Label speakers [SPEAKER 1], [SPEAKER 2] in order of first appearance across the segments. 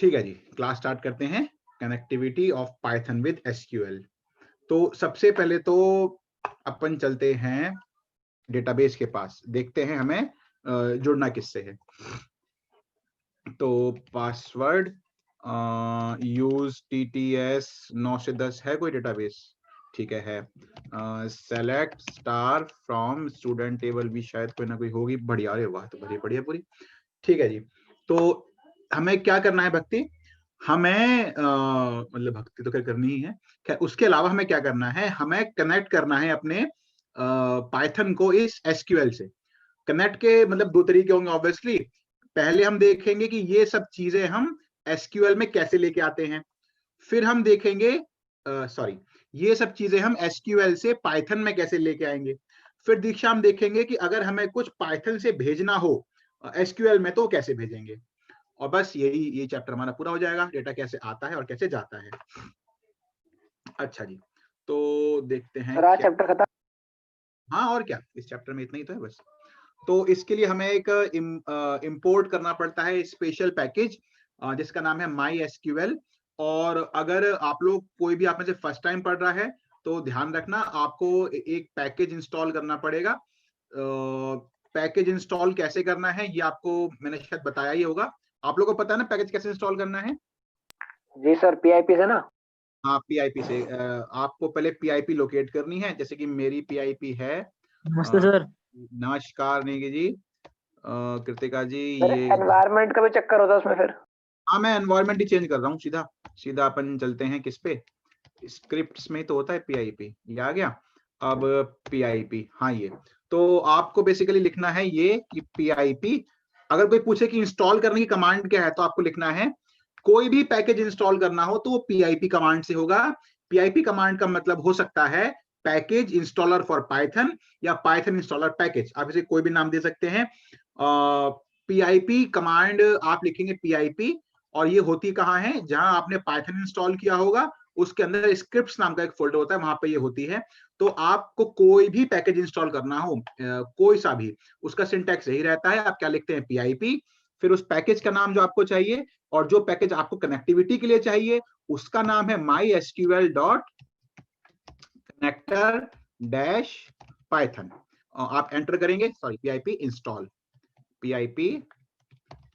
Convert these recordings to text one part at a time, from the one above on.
[SPEAKER 1] ठीक है जी, class start करते हैं। Connectivity of Python with SQL. तो सबसे पहले तो अपन चलते हैं डेटाबेस के पास, देखते हैं हमें जुड़ना किससे है। तो पासवर्ड यूज TTS 9 से 10 है कोई डेटाबेस? ठीक है। Select star from student table भी शायद कोई ना कोई होगी। बढ़िया, अरे वाह, तो बढ़िया पूरी। ठीक है जी, तो हमें क्या करना है भक्ति? हमें मतलब भक्ति तो क्या करनी ही है, क्या उसके अलावा हमें क्या करना है? हमें कनेक्ट करना है अपने पाइथन को इस एसक्यूएल से। कनेक्ट के मतलब दो तरीके होंगे ऑब्वियसली। पहले हम देखेंगे कि ये सब चीजें हम एसक्यूएल में कैसे लेके आते हैं, फिर हम देखेंगे ये सब चीजें हम एसक्यूएल से पाइथन में कैसे लेके आएंगे। फिर दीक्षा हम देखेंगे कि अगर हमें कुछ पाइथन से भेजना हो एसक्यूएल में तो कैसे भेजेंगे। और बस ये चैप्टर हमारा पूरा हो जाएगा, डेटा कैसे आता है और कैसे जाता है। अच्छा जी, तो देखते हैं
[SPEAKER 2] चैप्टर खत्म।
[SPEAKER 1] हाँ, और क्या, इस चैप्टर में इतना ही तो है बस। तो इसके लिए हमें एक इंपोर्ट करना पड़ता है स्पेशल पैकेज जिसका नाम है MySQL। और अगर आप लोग कोई भी आप में से फर्स्ट टाइम पढ़ रहा है तो ध्यान रखना, आपको एक पैकेज इंस्टॉल करना पड़ेगा। पैकेज इंस्टॉल कैसे करना है ये आपको मैंने शायद बताया ही होगा। आप लोगों को पता है ना पैकेज कैसे इंस्टॉल करना है?
[SPEAKER 2] जी सर, PIP से ना।
[SPEAKER 1] हाँ, PIP से। आपको पहले PIP लोकेट करनी है, जैसे कि मेरी PIP है।
[SPEAKER 3] नमस्ते सर।
[SPEAKER 1] नमस्कार नेगी जी, कृतिका जी।
[SPEAKER 2] सर
[SPEAKER 1] ये
[SPEAKER 2] एनवायरनमेंट का भी चक्कर होता है उसमें फिर।
[SPEAKER 1] हाँ, मैं एनवायरनमेंट ही चेंज कर रहा हूँ। सीधा अपन चलते हैं किस पे, स्क्रिप्ट्स में तो होता है PIP, ये आ गया। अब PIP, हाँ ये तो आपको बेसिकली लिखना है ये कि PIP। अगर कोई पूछे कि इंस्टॉल करने की कमांड क्या है तो आपको लिखना है, कोई भी पैकेज इंस्टॉल करना हो तो वो PIP कमांड से होगा। PIP कमांड का मतलब हो सकता है पैकेज इंस्टॉलर फॉर पाइथन या पाइथन इंस्टॉलर पैकेज, आप इसे कोई भी नाम दे सकते हैं। PIP कमांड आप लिखेंगे PIP, और ये होती कहाँ है? जहां आपने पाइथन इंस्टॉल किया होगा उसके अंदर स्क्रिप्ट्स नाम का एक फोल्डर होता है, वहां पे ये होती है। तो आपको कोई भी पैकेज इंस्टॉल करना हो कोई सा भी, उसका सिंटैक्स यही रहता है। आप क्या लिखते हैं? PIP, फिर उस पैकेज का नाम जो आपको चाहिए, और जो पैकेज आपको कनेक्टिविटी के लिए चाहिए उसका नाम है MySQL dot connector dash Python. आप एंटर करेंगे, PIP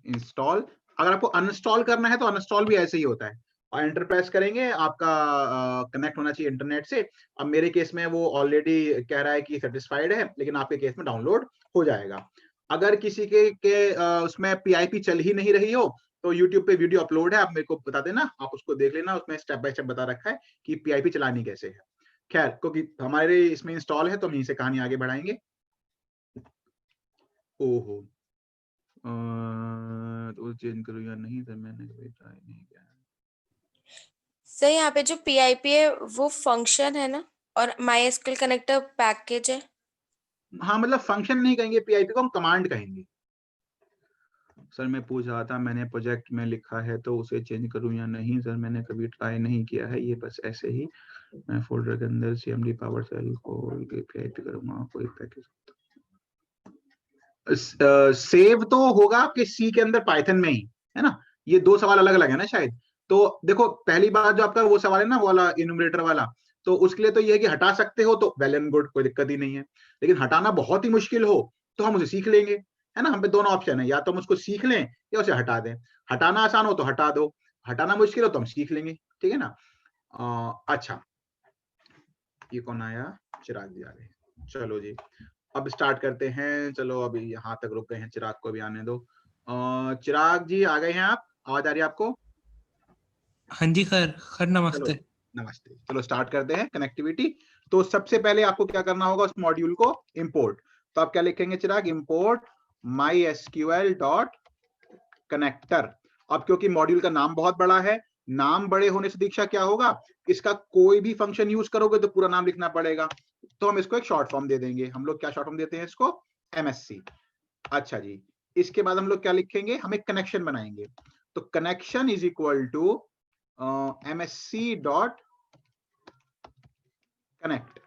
[SPEAKER 1] इंस्टॉल। अगर आपको अनइंस्टॉल करना है तो अनइंस्टॉल भी ऐसे ही होता है, और एंटर प्रेस करेंगे, आपका कनेक्ट होना चाहिए इंटरनेट से। अब मेरे केस में वो ऑलरेडी कह रहा है कि सेटिस्फाइड है, लेकिन आपके केस में डाउनलोड हो जाएगा। अगर किसी के उसमें PIP चल ही नहीं रही हो तो YouTube पे वीडियो अपलोड है, आप मेरे को बता देना, आप उसको देख लेना, उसमें स्टेप बाय स्टेप बता रखा है कि PIP चलानी कैसे है। खैर, क्योंकि हमारे इसमें इंस्टॉल है तो हम यहीं से कहानी आगे बढ़ाएंगे। ओहो, तो चेंज करूँ या नहीं सर? मैंने कभी ट्राई नहीं किया।
[SPEAKER 4] सर यहाँ पे जो PIP है वो फंक्शन है ना, और MySQL कनेक्टर पैकेज है।
[SPEAKER 1] हाँ, मतलब फंक्शन नहीं कहेंगे PIP को, हम कमांड कहेंगे। सर मैं पूछ रहा था, मैंने प्रोजेक्ट में लिखा है तो उसे चेंज करूं या नहीं? सर मैंने कभी ट्राई नहीं किया है, ये बस ऐसे ही मैं फोल्डर के अंदर CMD PowerShell खोल के PIP करूंगा। कोई पैकेज सेव तो होगा आपके C के अंदर पाइथन में ही, है ना? ये दो सवाल अलग अलग है ना शायद। तो देखो, पहली बात जो आपका वो सवाल है ना, वो वाला इन्यूमरेटर वाला, तो उसके लिए तो ये है कि हटा सकते हो तो वेल एंड गुड, कोई दिक्कत ही नहीं है। लेकिन हटाना बहुत ही मुश्किल हो तो हम उसे सीख लेंगे, है ना? हम पे दोनों ऑप्शन है, या तो हम उसको सीख लें या उसे हटा दें। हटाना आसान हो तो हटा दो, हटाना मुश्किल हो तो हम सीख लेंगे, ठीक है ना? अच्छा, ये कौन आया? चिराग जी आ गए, चलो जी अब स्टार्ट करते हैं। चलो अभी यहाँ तक रुक गए हैं, चिराग को भी आने दो। चिराग जी आ गए हैं आप? आवाज आ रही है आपको?
[SPEAKER 3] हाँ जी खर नमस्ते।
[SPEAKER 1] नमस्ते, चलो स्टार्ट करते हैं कनेक्टिविटी। तो सबसे पहले आपको क्या करना होगा? उस मॉड्यूल को इंपोर्ट। तो आप क्या लिखेंगे Chirag? Import MySQL dot connector. अब क्योंकि मॉड्यूल का नाम बहुत बड़ा है, नाम बड़े होने से दीक्षा क्या होगा, इसका कोई भी फंक्शन यूज करोगे तो पूरा नाम लिखना पड़ेगा। तो हम इसको एक शॉर्ट फॉर्म दे देंगे। हम लोग क्या शॉर्ट फॉर्म देते हैं इसको? MSC। अच्छा जी, इसके बाद हम लोग क्या लिखेंगे? हम एक कनेक्शन बनाएंगे। तो connection is equal to MSC dot connect.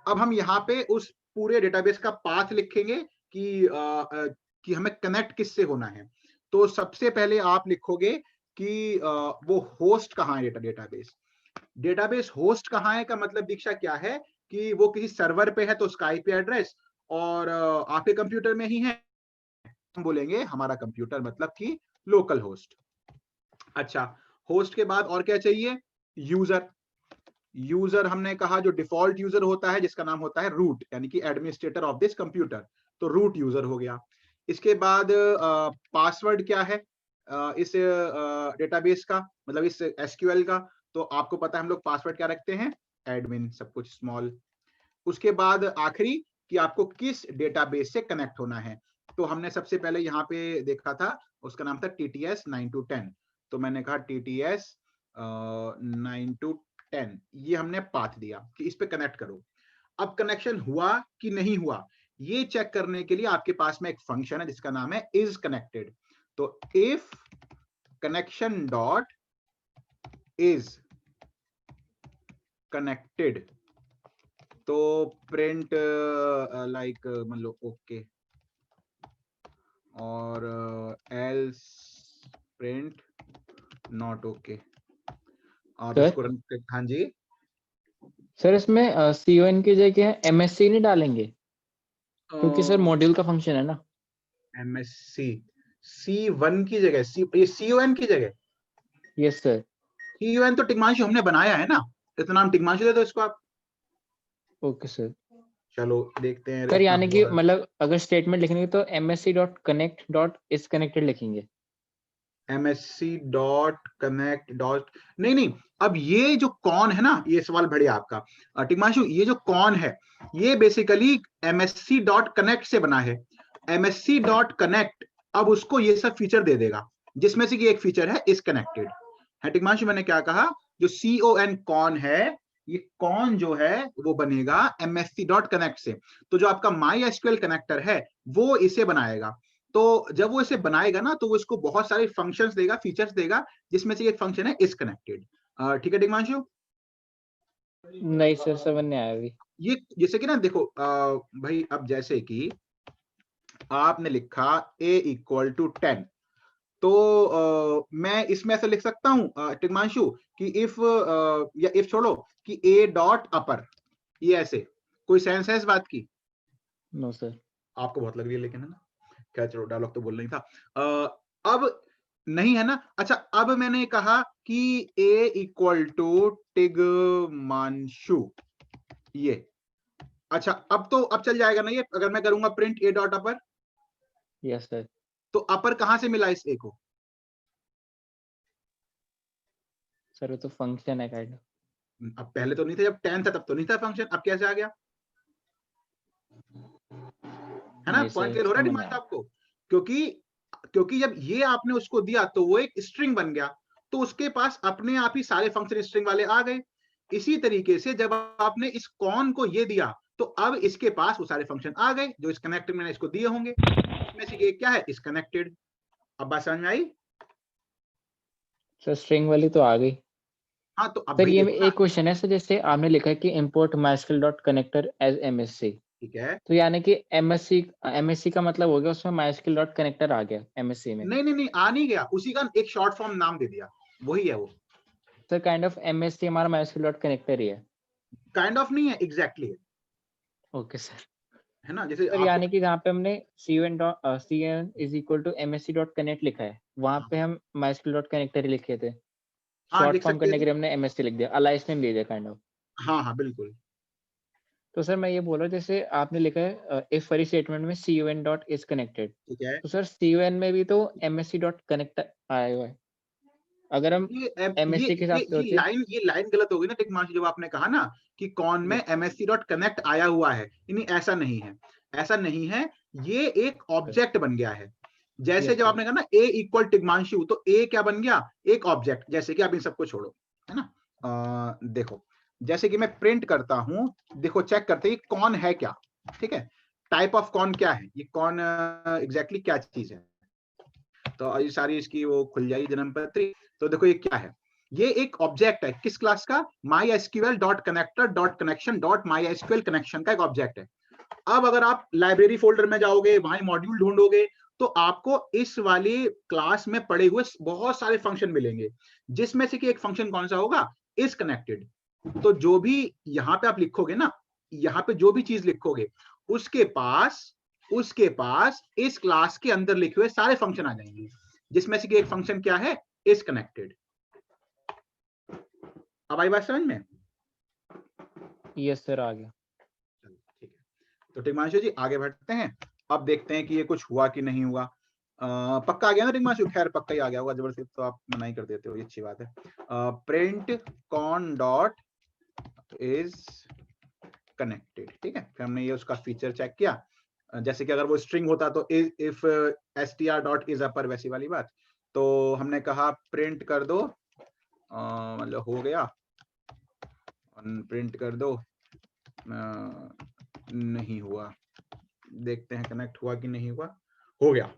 [SPEAKER 1] अब हम यहाँ पे उस पूरे डेटाबेस का पाथ लिखेंगे कि हमें कनेक्ट किससे होना है। तो सबसे पहले आप लिखोगे कि वो होस्ट कहाँ है डेटाबेस। डेटाबेस होस्ट कहाँ है का मतलब दीक्षा क्या है कि वो किसी सर्वर पे है तो उसका आईपी एड्रेस, और आपके कंप्यूटर में ही है, हम बोलेंगे हमारा कंप्यूटर मतलब कि लोकल होस्ट। अच्छा, होस्ट के बाद और क्या चाहिए? यूजर। यूजर हमने कहा जो डिफॉल्ट यूजर होता है जिसका नाम होता है रूट, यानी कि एडमिनिस्ट्रेटर ऑफ दिस कंप्यूटर, तो रूट यूजर हो गया। इसके बाद पासवर्ड क्या है इस डेटाबेस का, मतलब इस एसक्यूएल का, तो आपको पता है हम लोग पासवर्ड क्या रखते हैं, एडमिन, सब कुछ स्मॉल। उसके बाद आखिरी कि आपको किस डेटाबेस से कनेक्ट होना है, तो हमने सबसे पहले यहाँ पे देखा था, उसका नाम था TTS 9 to 10, तो मैंने कहा TTS 9 to 10, ये हमने पाथ दिया कि इस पे कनेक्ट करो। अब कनेक्शन हुआ कि नहीं हुआ ये चेक करने के लिए आपके पास में एक फंक्शन है जिसका नाम है इज कनेक्टेड। तो if connection dot is connected, तो प्रिंट लाइक मान लो ओके, और एल्स प्रिंट नॉट ओके। आप
[SPEAKER 5] सर?
[SPEAKER 1] इसको रन, हाँ जी
[SPEAKER 5] सर इसमें CON की जगह MSC नहीं डालेंगे, क्योंकि सर मॉड्यूल का फंक्शन है ना।
[SPEAKER 1] MSC C1 की जगह ये CON की जगह,
[SPEAKER 5] यस सर।
[SPEAKER 1] CON तो टिग्मांशु हमने बनाया है ना, इतना नाम टिग्मांशु दे दो इसको आप।
[SPEAKER 5] Okay sir.
[SPEAKER 1] चलो देखते हैं
[SPEAKER 5] सर
[SPEAKER 1] इतना
[SPEAKER 5] यानी कि
[SPEAKER 1] हुआ है।
[SPEAKER 5] मतलब अगर स्टेटमेंट लिखेंगे तो MSC.connect.is-connected लिखेंगे।
[SPEAKER 1] MSC डॉट कनेक्ट डॉट, नहीं, अब ये जो कौन है ना, ये सवाल बढ़िया आपका टिग्मांशु, ये जो कौन है ये बेसिकली MSC डॉट कनेक्ट से बना है। MSC डॉट कनेक्ट अब उसको ये सब फीचर दे देगा, जिसमें से कि एक फीचर है इज कनेक्टेड है। टिग्मांशु मैंने क्या कहा, जो CON कौन है, ये कौन जो है वो बनेगा MSC डॉट कनेक्ट से। तो जो आपका MySQL कनेक्टर है वो इसे बनाएगा। तो जब वो इसे बनाएगा ना तो वो इसको बहुत सारे फंक्शंस देगा, फीचर्स देगा, जिसमें से एक फंक्शन है इज कनेक्टेड। ठीक है टिग्मांशु?
[SPEAKER 5] नहीं सर, समझ नहीं आया अभी।
[SPEAKER 1] ये जैसे कि ना देखो भाई, अब जैसे कि आपने लिखा a इक्वल टू 10, तो मैं इसमें ऐसा लिख सकता हूं टिग्मांशु कि इफ या इफ छोड़ो कि a डॉट अपर, ये ऐसे कोई सेंस है इस बात की?
[SPEAKER 5] No sir.
[SPEAKER 1] आपको बहुत लग रही है लेकिन, है ना? क्या, चलो डायलॉग तो बोलना ही था। अब नहीं है ना। अच्छा, अब मैंने कहा कि a इक्वल टू टिग्मांशु, ये अच्छा, अब चल जाएगा ना ये, अगर मैं करूंगा print a dot upper,
[SPEAKER 5] yes sir.
[SPEAKER 1] तो अपर कहां से मिला इस a को?
[SPEAKER 5] सर वो तो फंक्शन है काइंड ऑफ।
[SPEAKER 1] अब पहले तो नहीं था, जब 10 था तब तो नहीं था फंक्शन, अब कैसे आ गया? है ना?
[SPEAKER 5] नहीं
[SPEAKER 1] पॉइंट
[SPEAKER 5] सर,
[SPEAKER 1] क्लियर हो रहा है
[SPEAKER 5] समझ
[SPEAKER 1] दिमाग
[SPEAKER 5] आया।
[SPEAKER 1] आपको? क्योंकि जब ये आपने उसको दिया तो वो एक स्ट्रिंग बन गया, तो उसके पास अपने आप ही सारे फंक्शन स्ट्रिंग वाले आ गए। इसी तरीके से जब आपने इस कौन को ये दिया तो अब इसके पास वो सारे फंक्शन आ गए जो इस कनेक्टेड मैंने इसको दिए होंगे, इसमें से एक क्या है, इस कनेक्टेड। अब बात समझ में आई?
[SPEAKER 5] सर स्ट्रिंग वाली तो आ गई।
[SPEAKER 1] हाँ, तो अब
[SPEAKER 5] सर
[SPEAKER 1] भाई
[SPEAKER 5] ये
[SPEAKER 1] देखो ना,
[SPEAKER 5] एक क्वेश्चन है सर, जैसे आपने लिखा है कि import MySQL.connector as MSC,
[SPEAKER 1] ठीक है।
[SPEAKER 5] तो यानी कि MSC का मतलब हो गया उसमें MySQL.connector आ गया MSC में।
[SPEAKER 1] नहीं, आ नहीं गया, उसी का एक शॉर्ट फॉर्म नाम दे दिया, वही है वो।
[SPEAKER 5] सर काइंड ऑफ MSC हमारा MySQL.connector ही है।
[SPEAKER 1] काइंड ऑफ नहीं है, एग्जैक्टली है,
[SPEAKER 5] ओके सर।
[SPEAKER 1] है ना? जैसे
[SPEAKER 5] सर यानी कि जहाँ पे हमने CN is equal to MSC.connect लिखा है, वहाँ पे हम MySQL.connector ही लिखे थे।
[SPEAKER 1] हाँ,
[SPEAKER 5] शॉर्ट
[SPEAKER 1] लिख
[SPEAKER 5] फॉर्म
[SPEAKER 1] सकते
[SPEAKER 5] करने के
[SPEAKER 1] थे।
[SPEAKER 5] लिए हमने MSC लिख दिया, अलाइस नेम ले दिया काइंड ऑफ।
[SPEAKER 1] हाँ, बिल्कुल।
[SPEAKER 5] तो सर मैं ये बोल रहा हूँ, जैसे आपने लिखा है इफ फॉर स्टेटमेंट में CON.is-connected,
[SPEAKER 1] ठीक है।
[SPEAKER 5] तो सर CON में भी तो MSC.connect आया हुआ है। अगर हम MSC के हिसाब से होते।
[SPEAKER 1] ये लाइन गलत हो गई ना टिग्मांशु, जब आपने कहा ना कि कौन में MSC डॉट कनेक्ट आया हुआ है, नहीं ऐसा नहीं है, ऐसा नहीं है, ये एक ऑब्जेक्ट बन गया है। जैसे जब आपने कहा ना a इक्वल टिग्मांशु, तो a क्या बन गया, एक ऑब्जेक्ट। जैसे कि आप इन सबको छोड़ो, है ना? देखो, जैसे कि मैं प्रिंट करता हूं, देखो चेक करते हैं कौन है क्या, ठीक है? टाइप ऑफ कौन क्या है, ये कौन एग्जैक्टली क्या चीज है, तो ये सारी इसकी वो खुल जाएगी जन्म पत्री। तो देखो ये क्या है, ये एक ऑब्जेक्ट है, किस क्लास का, MySQL dot connector dot connection dot MySQL connection का एक ऑब्जेक्ट है। अब अगर आप लाइब्रेरी फोल्डर में जाओगे, वहां मॉड्यूल ढूंढोगे, तो आपको इस वाली क्लास में पड़े हुए बहुत सारे फंक्शन मिलेंगे, जिसमें से कि एक फंक्शन कौन सा होगा, इज कनेक्टेड। तो जो भी यहाँ पे आप लिखोगे ना, यहाँ पे जो भी चीज लिखोगे उसके पास इस क्लास के अंदर लिखे हुए सारे फंक्शन आ जाएंगे, जिसमें से कि एक फंक्शन क्या है, इज कनेक्टेड। अब आई बात समझ में?
[SPEAKER 5] यस सर, आ गया।
[SPEAKER 1] ठीक है, तो टिग्मांशु जी आगे बढ़ते हैं। अब देखते हैं कि ये कुछ हुआ कि नहीं हुआ। पक्का आ गया ना टिग्मांशु? खैर पक्का ही आ गया होगा, जबरदस्ती तो आप मना ही कर देते हो, ये अच्छी बात है। Print cone dot is connected, ठीक है। फिर हमने ये उसका फीचर चेक किया, जैसे कि अगर वो स्ट्रिंग होता तो if str dot is upper, वैसी वाली बात। तो हमने कहा प्रिंट कर दो, मतलब हो गया, प्रिंट कर दो, नहीं हुआ, देखते हैं कनेक्ट हुआ कि नहीं हुआ, हो गया,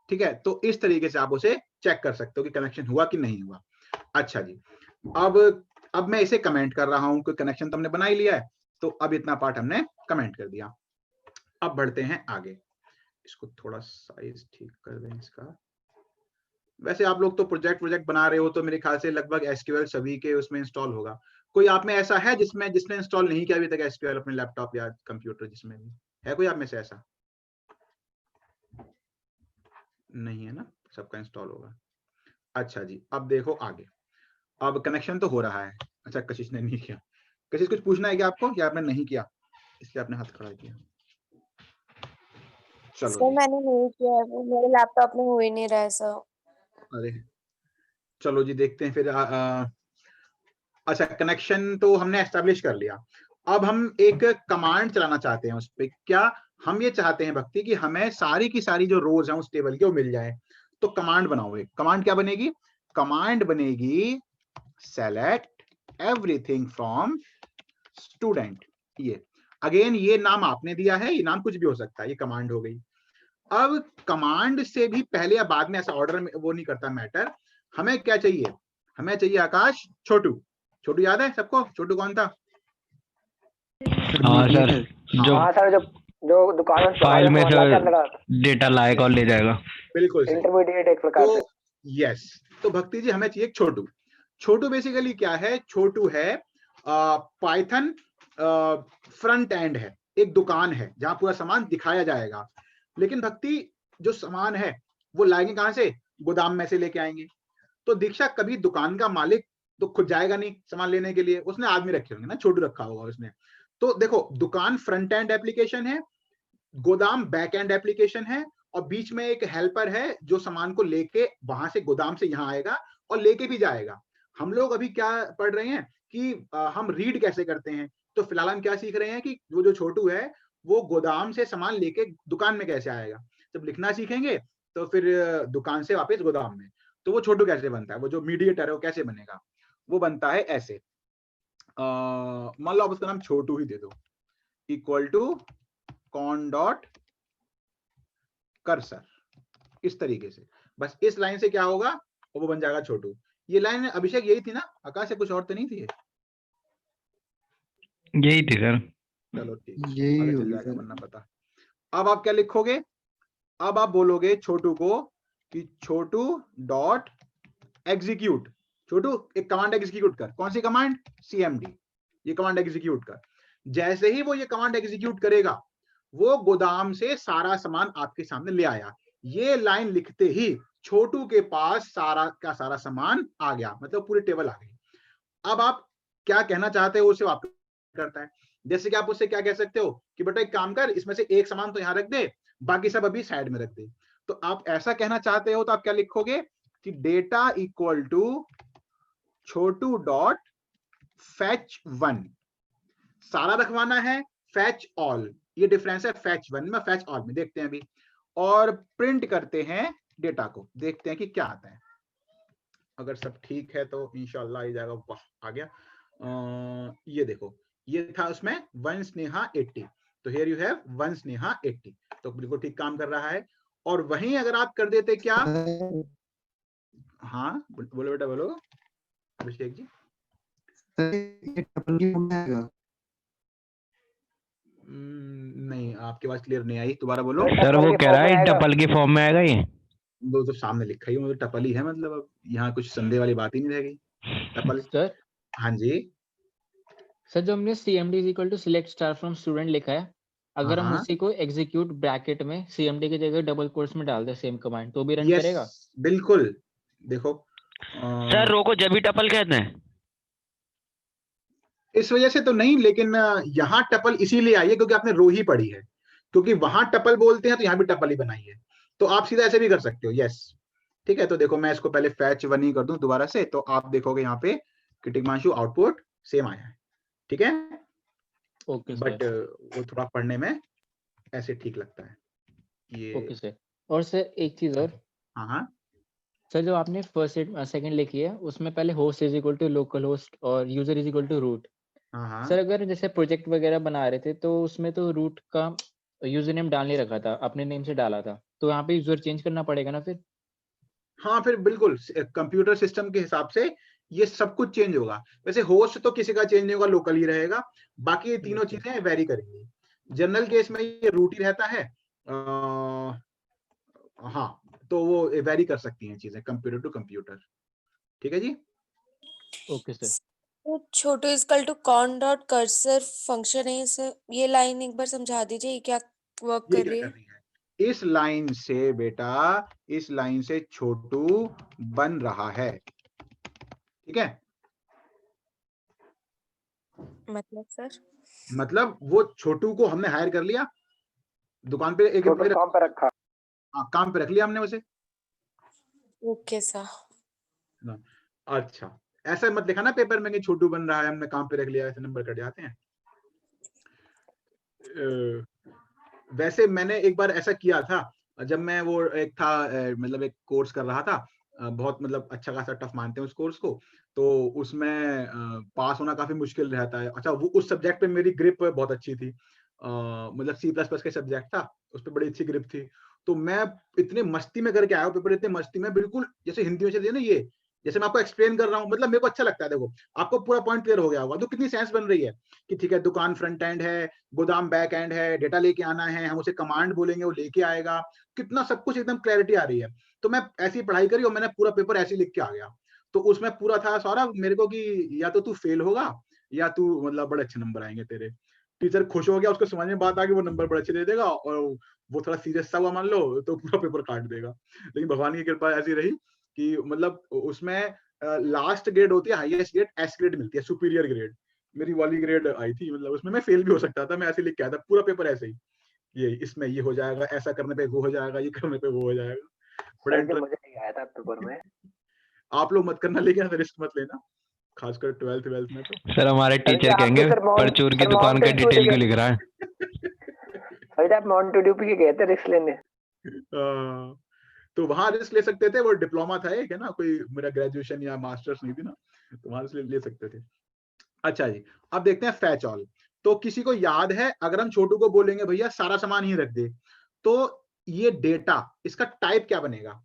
[SPEAKER 1] ठीक है। तो इस तरीके से आप उसे चेक कर सकते हो कि कनेक्शन हुआ कि नहीं हुआ। अच्छा जी, अब मैं इसे कमेंट कर रहा हूं कि कनेक्शन तो हमने बना ही लिया है, तो अब इतना पार्ट हमने कमेंट कर दिया। अब बढ़ते हैं आगे, इसको थोड़ा साइज ठीक कर दें इसका। वैसे आप लोग तो प्रोजेक्ट बना रहे हो, तो मेरे ख्याल से लगभग एसक्यूएल सभी के उसमें इंस्टॉल होगा। कोई आप में ऐसा है जिसने इंस्टॉल नहीं किया अभी तक एसक्यूएल अपने लैपटॉप या कंप्यूटर, जिसमें भी है कोई आप में से ऐसा? नहीं है ना, सबका इंस्टॉल होगा। अच्छा जी, अब देखो आगे, अब कनेक्शन तो हो रहा है। अच्छा, कशिश ने नहीं किया। कशिश कुछ पूछना है क्या आपको, या आपने नहीं किया इसलिए आपने हाथ खड़ा किया? चलो
[SPEAKER 4] सर
[SPEAKER 1] जी,
[SPEAKER 4] मैंने नहीं किया है, वो मेरे लैपटॉप में हो ही नहीं रहा है सर।
[SPEAKER 1] अरे चलो जी, देखते हैं फिर। अच्छा, कनेक्शन तो हमने एस्टेब्लिश कर लिया। अब हम एक कमांड चलाना चाहते हैं उस पे। क्या हम ये चाहते हैं भक्ति कि हमें सारी की सारी जो रोज हैं उस टेबल की वो मिल जाए। तो कमांड बनाओ, एक कमांड क्या बनेगी, कमांड बनेगी सेलेक्ट एवरीथिंग फ्रॉम स्टूडेंट। ये अगेन ये नाम आपने दिया है, ये नाम कुछ भी हो सकता है, ये कमांड हो गई। अब कमांड से भी पहले या बाद में ऐसा ऑर्डर में वो नहीं करता मैटर। हमें क्या चाहिए, हमें चाहिए आकाश छोटू। छोटू याद है सबको, छोटू कौन था?
[SPEAKER 3] हाँ सर, जो
[SPEAKER 2] हाँ सर, जो दुकान में
[SPEAKER 3] फाइल में
[SPEAKER 2] ला के
[SPEAKER 3] सर
[SPEAKER 2] अंदर डाल,
[SPEAKER 3] डेटा लाएगा और ले जाएगा।
[SPEAKER 1] बिल्कुल सही।
[SPEAKER 2] इंटरमीडिएट एक प्रकार से।
[SPEAKER 1] तो यस, तो भक्ति जी हमें चाहिए छोटू। छोटू बेसिकली क्या है, छोटू है पाइथन फ्रंट एंड है, एक दुकान है जहां पूरा सामान दिखाया जाएगा। लेकिन भक्ति जो सामान है वो लाएंगे कहां से, गोदाम में से लेके आएंगे। तो दीक्षा कभी दुकान का मालिक तो खुद जाएगा नहीं सामान लेने के लिए, उसने आदमी रखे होंगे ना, छोटू रखा होगा उसने। तो देखो, दुकान फ्रंट एंड एप्लीकेशन है, गोदाम बैक एंड एप्लीकेशन है, और बीच में एक हेल्पर है जो सामान को लेके वहां से गोदाम से यहाँ आएगा और लेके भी जाएगा। हम लोग अभी क्या पढ़ रहे हैं कि हम रीड कैसे करते हैं। तो फिलहाल हम क्या सीख रहे हैं कि वो जो छोटू है वो गोदाम से सामान लेके दुकान में कैसे आएगा। जब लिखना सीखेंगे तो फिर दुकान से वापस गोदाम में। तो वो छोटू कैसे बनता है, वो जो मीडिएटर है वो कैसे बनेगा, वो बनता है ऐसे। मान लो आप उसका नाम छोटू ही दे दो, equal to con dot cursor, इस तरीके से। बस इस लाइन से क्या होगा, वो बन जाएगा छोटू। ये लाइन अभिषेक यही थी ना, आकाश से कुछ और तो नहीं थी?
[SPEAKER 3] यही थी सर।
[SPEAKER 1] चलो ठीक,
[SPEAKER 6] यही
[SPEAKER 1] आगे चल
[SPEAKER 6] होगी
[SPEAKER 1] जाएगा
[SPEAKER 6] सर।
[SPEAKER 1] वरना पता। अब आप क्या लिखोगे, अब आप बोलोगे छोटू को कि छोटू डॉट एग्जीक्यूट। छोटू एक कमांड एग्जीक्यूट कर। कौन सी कमांड, cmd, ये कमांड एग्जीक्यूट कर। जैसे ही वो ये कमांड एग्जीक्यूट करेगा, वो गोदाम से सारा सामान आपके सामने ले आया। ये लाइन लिखते ही छोटू के पास सारा का सारा सामान आ गया, मतलब पूरी टेबल आ गई। अब आप क्या कहना चाहते हो उसे आप करता है। जैसे कि आप उससे क्या कह सकते हो कि बेटा एक काम कर, इसमें से एक सामान तो यहां रख दे, बाकी सब अभी साइड में रख दे। तो आप ऐसा कहना चाहते हो तो आप क्या लिखोगे कि डेटा इक्वल टू छोटू डॉट फैच वन, सारा रखवाना है, फैच ऑल, ये डिफरेंस है फैच वन में फैच ऑल में। देखते हैं अभी, और प्रिंट करते हैं डेटा को, देखते हैं कि क्या आता है। अगर सब ठीक है तो इंशाल्लाह आ जाएगा। वाह, आ गया। ये देखो, ये था उसमें वन स्नेहा 80, तो here you have one Sneha 80, तो बिल्कुल ठीक काम कर रहा है। और वहीं अगर आप कर देते क्या, हाँ बोलो बेटा बोलो अभिषेक जी।
[SPEAKER 6] सर, ये ट्रिपल की फॉर्म में आएगा।
[SPEAKER 1] नहीं, आपकी बात क्लियर नहीं आई, दोबारा बोलो।
[SPEAKER 3] सर वो कह रहा है टपल के फॉर्म में आएगा ये।
[SPEAKER 1] दो तो सामने लिखा ही है, मतलब टपल ही है, मतलब अब यहाँ कुछ संदेह वाली बात ही नहीं रह गई। टपल।
[SPEAKER 5] सर
[SPEAKER 1] हाँ जी।
[SPEAKER 5] सर जो हमने CMD is equal to select star from student लिखा है, अगर हम
[SPEAKER 1] हाँ।
[SPEAKER 5] उसी को एग्जीक्यूट ब्रैकेट में CMD की जगह डबल कोट्स में डाल दे सेम कमांड तो भी रन
[SPEAKER 1] यस,
[SPEAKER 5] करेगा?
[SPEAKER 1] बिल्कुल। देखो
[SPEAKER 3] सर रो को जब भी टपल कहते हैं।
[SPEAKER 1] इस वजह से तो नहीं, लेकिन यहाँ टपल इसीलिए आई है क्योंकि आपने रो ही पढ़ी है, क्योंकि वहां टपल बोलते हैं तो यहाँ भी टपल ही बनाई है, तो आप सीधा ऐसे भी कर सकते हो। यस, ठीक है। तो देखो मैं इसको पहले फैच 1 ही कर दूं दोबारा से, तो आप देखोगे यहाँ पे कि टिग्मांशु आउटपुट सेम आया है, ठीक है।
[SPEAKER 5] Okay
[SPEAKER 1] but
[SPEAKER 5] sir.
[SPEAKER 1] वो थोड़ा पढ़ने में ऐसे ठीक लगता है ये।
[SPEAKER 5] Okay sir. और सर एक चीज और,
[SPEAKER 1] हाँ हाँ।
[SPEAKER 5] सर जो आपने फर्स्ट सेकंड लिखी है उसमें पहले host is equal to local host और user is equal to root.
[SPEAKER 1] हाँ हाँ।
[SPEAKER 5] सर अगर जैसे प्रोजेक्ट वगैरह बना रहे थे तो उसमें तो रूट का यूजर नेम डाल नहीं रखा था, अपने नेम से डाला था, तो यहाँ पे यूजर चेंज करना पड़ेगा ना फिर?
[SPEAKER 1] हाँ, फिर बिल्कुल कंप्यूटर सिस्टम के हिसाब से ये सब कुछ चेंज होगा। वैसे होस्ट तो किसी का चेंज नहीं होगा, लोकल ही रहेगा। बाकी ये तीनों चीजें वेरी करेंगी। जनरल केस में ये रूट ही रहता है। हाँ, तो वो वेरी कर सकती हैं चीजें कंप्यूटर टू कंप्यूटर, ठीक है जी।
[SPEAKER 5] Okay sir.
[SPEAKER 4] तो छोटू is equal to con dot cursor function है सर, ये लाइन एक बार समझा दीजिए, ये क्या वर्क
[SPEAKER 1] ये
[SPEAKER 4] कर
[SPEAKER 1] क्या
[SPEAKER 4] रही
[SPEAKER 1] कर
[SPEAKER 4] है?
[SPEAKER 1] रही है? इस लाइन से बेटा, इस लाइन से छोटू बन रहा है, ठीक है।
[SPEAKER 4] मतलब सर
[SPEAKER 1] मतलब वो छोटू को हमने हायर कर लिया, दुकान पे एक
[SPEAKER 2] छोटू
[SPEAKER 1] एम्प्लॉय
[SPEAKER 2] काम पे रखा।
[SPEAKER 1] हाँ, काम पे रख लिया हमने उसे।
[SPEAKER 4] Okay sir.
[SPEAKER 1] अच्छा, ऐसा मत लिखा ना पेपर में कि छोटू बन रहा है, हमने काम पे रख लिया, ऐसे नंबर कट जाते हैं। वैसे मैंने एक बार ऐसा किया था, जब मैं वो एक था मतलब एक कोर्स कर रहा था, बहुत मतलब अच्छा खासा टफ मानते हैं उस कोर्स को, तो उसमें पास होना काफी मुश्किल रहता है। अच्छा, वो उस सब्जेक्ट पे मेरी ग्रिप बहुत अच्छी थी, मतलब C++ के सब्जेक्ट था, उस पर बड़ी अच्छी ग्रिप थी। तो मैं इतने मस्ती में करके आया हूँ पेपर, इतने मस्ती में, बिल्कुल जैसे हिंदी में चलती है ना ये, जैसे मैं आपको एक्सप्लेन कर रहा हूँ, मतलब मेरे को अच्छा लगता है। देखो आपको पूरा पॉइंट क्लियर हो गया होगा, तो कितनी सेंस बन रही है कि ठीक है, दुकान फ्रंट एंड है, गोदाम बैक एंड है, डेटा लेके आना है, हम उसे कमांड बोलेंगे वो लेके आएगा, कितना सब कुछ एकदम क्लैरिटी आ रही है। तो मैं ऐसी पढ़ाई करी और मैंने पूरा पेपर ऐसे लिख के आ गया। तो उसमें पूरा था सौरभ मेरे को कि या तो तू फेल होगा या तू मतलब बड़े अच्छे नंबर आएंगे तेरे। टीचर खुश हो गया, उसको समझ में बात आ गई, वो नंबर बड़े अच्छे दे देगा, और वो थोड़ा सीरियस सा हुआ मान लो तो पूरा पेपर काट देगा। लेकिन भगवान की कृपा ऐसी रही कि मतलब उसमें लास्ट ग्रेड होती है, हाईएस्ट ग्रेड एस ग्रेड मिलती है, सुपीरियर ग्रेड, मेरी वाली ग्रेड आई थी। मतलब उसमें मैं फेल भी हो सकता था, मैं ऐसे लिख के आया था पूरा पेपर ऐसे ही, ये इसमें ये हो जाएगा, ऐसा करने पे वो हो जाएगा, ये करने पे वो हो जाएगा। बड़ा
[SPEAKER 2] सर जी
[SPEAKER 1] इंटरेस्ट।
[SPEAKER 2] मुझे नहीं आया था पेपर में।
[SPEAKER 1] आप लोग मत करना, लेकिन रिस्क मत लेना, खासकर 12th में तो।
[SPEAKER 3] सर हमारे
[SPEAKER 2] सर जी
[SPEAKER 3] टीचर
[SPEAKER 2] आपके
[SPEAKER 3] कहेंगे
[SPEAKER 2] सर
[SPEAKER 3] परचूर की
[SPEAKER 2] सर
[SPEAKER 3] दुकान का
[SPEAKER 2] माउंटेन ड्यू
[SPEAKER 3] डिटेल
[SPEAKER 2] लेके
[SPEAKER 3] क्यों लिख रहा है।
[SPEAKER 2] सर जी आप माउंटेन ड्यू पे गए थे रिस्क लेने।
[SPEAKER 1] तो वहां रिस्क ले सकते थे, वो डिप्लोमा था एक है ना, कोई मेरा ग्रेजुएशन या मास्टर्स नहीं थी ना, तो वहां से ले सकते थे। अच्छा जी, अब देखते हैं फैच ऑल। तो किसी को याद है, अगर हम छोटू को बोलेंगे भैया सारा सामान ही रख दे, तो ये डेटा इसका टाइप क्या बनेगा?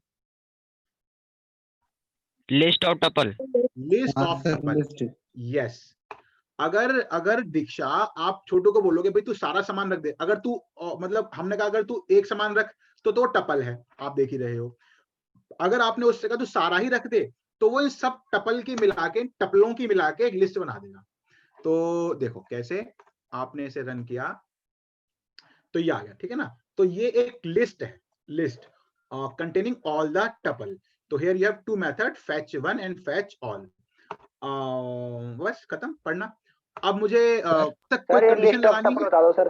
[SPEAKER 3] List of tuple.
[SPEAKER 1] List of tuple. Yes. अगर अगर दीक्षा आप छोटू को बोलोगे भाई तू सारा सामान रख दे, अगर तू मतलब हमने कहा अगर तू एक सामान रख, तो टपल है, आप देख ही रहे हो। अगर आपने उससे कहा तू सारा ही रख दे, तो वो इन सब टपल की मिला के, टपलों की मिला के एक लिस्ट बना देगा। तो देखो कैसे, आपने इसे रन किया तो ये आ गया, ठीक है ना। तो ये एक लिस्ट है, list containing all the tuple. तो here you have two method, fetch 1 and fetch all। बस खत्म पढ़ना। अब मुझे तक कोई
[SPEAKER 2] सर ये
[SPEAKER 1] कंडीशन
[SPEAKER 2] लिस्ट ऑफ
[SPEAKER 1] लगानी
[SPEAKER 2] टपल
[SPEAKER 1] है।
[SPEAKER 2] बता दो सर।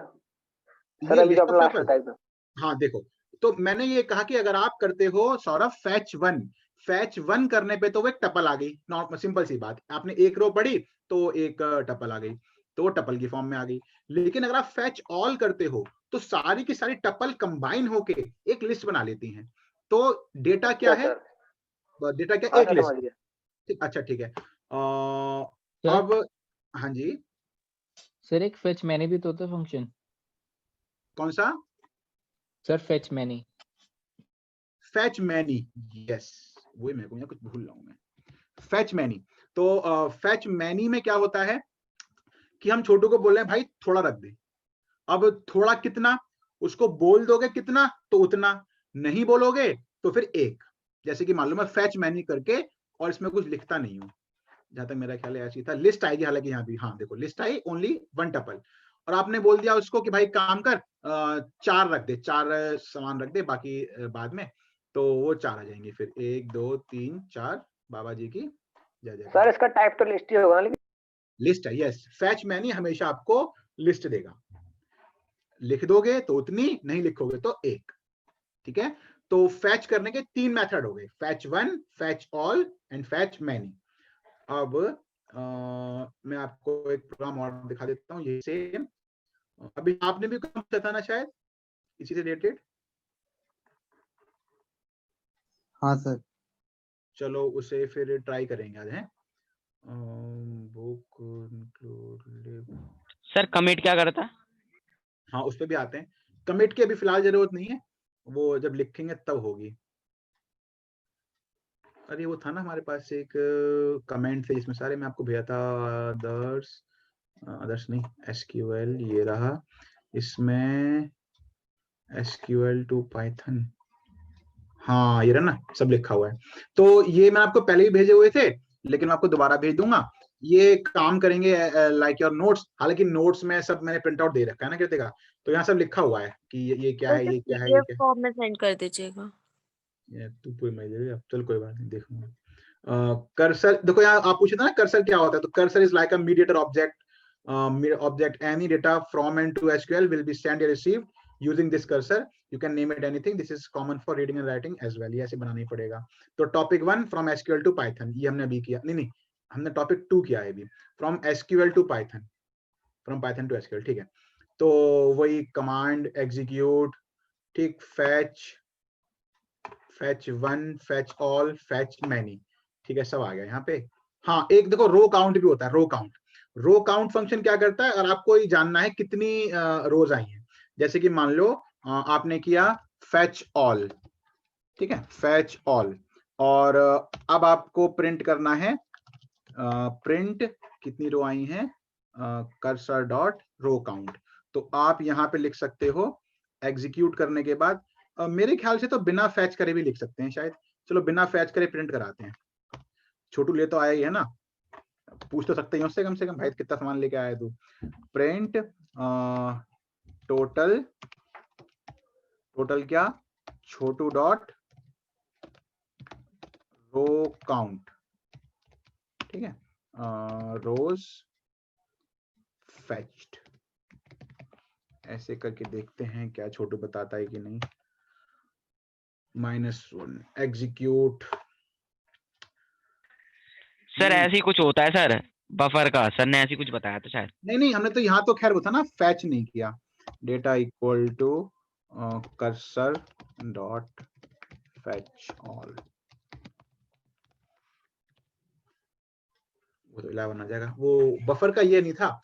[SPEAKER 2] सर
[SPEAKER 1] ये
[SPEAKER 2] अभी जो
[SPEAKER 1] लिस्ट ऑफ
[SPEAKER 2] अपना लास्ट
[SPEAKER 1] टपल,
[SPEAKER 2] बताया एकदम।
[SPEAKER 1] हाँ देखो, तो मैंने ये कहा कि अगर आप करते हो सौरभ fetch 1 करने पे तो वो एक टपल आ गई, नॉट सिंपल सी बात, आपने एक रो पढ़ी तो एक टपल आ गई, तो वो टपल की फॉर्म में आ गई। लेकिन अगर आप fetch all करते हो तो सारी की सारी टपल कंबाइन होके एक लिस्ट बना लेती हैं। तो डेटा क्या है? डेटा क्या? एक
[SPEAKER 2] अच्छा
[SPEAKER 1] लिस्ट।
[SPEAKER 2] समझ गया।
[SPEAKER 1] अच्छा ठीक है।
[SPEAKER 5] सर
[SPEAKER 1] अब हाँ जी,
[SPEAKER 5] सर एक फेच मैनी भी तो होता है फंक्शन।
[SPEAKER 1] कौन सा?
[SPEAKER 5] Sir fetch many.
[SPEAKER 1] fetch many, yes, वही मेरे को यहाँ कुछ भूल रहा हूँ मैं। fetch many, तो fetch many में क्या होता है कि हम छोटू को बोल रहे हैं भाई थोड़ा रख दे, अब थोड़ा कितना, उसको बोल दोगे कितना तो उतना, नहीं बोलोगे तो फिर एक। जैसे कि मान लो मैं फैच मैनी करके और इसमें कुछ लिखता नहीं हूँ, जहां तक मेरा ख्याल है ऐसी था, लिस्ट आएगी हालांकि यहाँ भी, हाँ देखो list I only one tuple, और आपने बोल दिया उसको कि भाई काम कर 4 रख दे, 4 सामान रख दे, बाकी बाद में, तो वो 4 आ जाएंगे फिर, 1 2 3 4, बाबा जी की जय जय।
[SPEAKER 2] सर इसका टाइप तो लिस्ट ही होगा ना,
[SPEAKER 1] लिस्ट है, यस, फैच मैनी हमेशा आपको लिस्ट देगा, लिख दोगे तो उतनी, नहीं लिखोगे तो एक, ठीक है। तो फैच करने के 3 मेथड हो गए, fetch one, fetch all and fetch many. अब मैं आपको एक प्रोग्राम और दिखा देता हूँ, ये सेम अभी आपने भी काम किया था ना शायद इसी से रिलेटेड।
[SPEAKER 6] हाँ सर।
[SPEAKER 1] चलो उसे फिर ट्राई करेंगे आज, है बुक इंक्लूड।
[SPEAKER 3] सर कमिट क्या करता है?
[SPEAKER 1] हाँ उस पर भी आते हैं, कमिट की अभी फिलहाल जरूरत नहीं है, वो जब लिखेंगे तब होगी। अरे वो था ना हमारे पास एक कमेंट थे जिसमें सारे मैं आपको भेजा था, अदर्स नहीं, एसक्यूएल ये रहा, इसमें एसक्यूएल टू पाइथन, हाँ ये रहा ना, सब लिखा हुआ है। तो ये मैं आपको पहले ही भेजे हुए थे, लेकिन मैं आपको दोबारा भेज दूंगा। ये काम करेंगे लाइक योर नोट्स, हालांकि नोट्स में सब मैंने प्रिंट आउट दे रखा है ना कृतिका, तो यहाँ सब लिखा हुआ है कि ये क्या है, ये क्या है, ये क्या
[SPEAKER 4] फॉर्म में सेंड कर दीजिएगा।
[SPEAKER 1] है। तू पूरी मैं चल कोई बात नहीं, देखूंगा। कर्सर देखो, यहाँ आप पूछे था ना कर्सर क्या होता है, तो cursor is like a mediator object, object any data from and to SQL will be sent or received using this cursor. You can name it anything. This is common for reading and writing as well. ये ऐसे बनाना ही पड़ेगा। तो topic 1 from SQL to Python, ये हमने अभी किया, नहीं हमने टॉपिक 2 किया है अभी, from SQL to Python, from Python to SQL, ठीक है। तो वही कमांड एग्जीक्यूट, ठीक, fetch one, fetch all, fetch many, ठीक है, सब आ गया यहाँ पे। हाँ एक देखो रो काउंट भी होता है, row count, row count function क्या करता है, और आपको ये जानना है कितनी रोज आई हैं। जैसे कि मान लो आपने किया फैच ऑल, ठीक है, फैच ऑल, और अब आपको प्रिंट करना है, प्रिंट कितनी रो आई हैं, कर्सर डॉट रो काउंट। तो आप यहाँ पे लिख सकते हो एग्जीक्यूट करने के बाद, मेरे ख्याल से तो बिना फैच करे भी लिख सकते हैं शायद, चलो बिना फैच करे प्रिंट कराते हैं। छोटू ले तो आया ही है ना, पूछ तो सकते हैं उससे कम से कम, भाई कितना सामान लेके आया तू। प्रिंट टोटल, टोटल क्या, छोटू डॉट रो काउंट, ठीक है, रोज फैच्ड, ऐसे करके देखते हैं क्या छोटू बताता है कि नहीं। -1 एग्जीक्यूट।
[SPEAKER 3] सर ऐसे ही कुछ होता है सर, बफर का, सर ने ऐसे कुछ बताया था शायद।
[SPEAKER 1] नहीं हमने तो यहाँ तो खैर वो था ना, फैच नहीं किया, data equal to cursor dot fetch all, वो तो 11 आ जाएगा। वो बफर का ये नहीं था,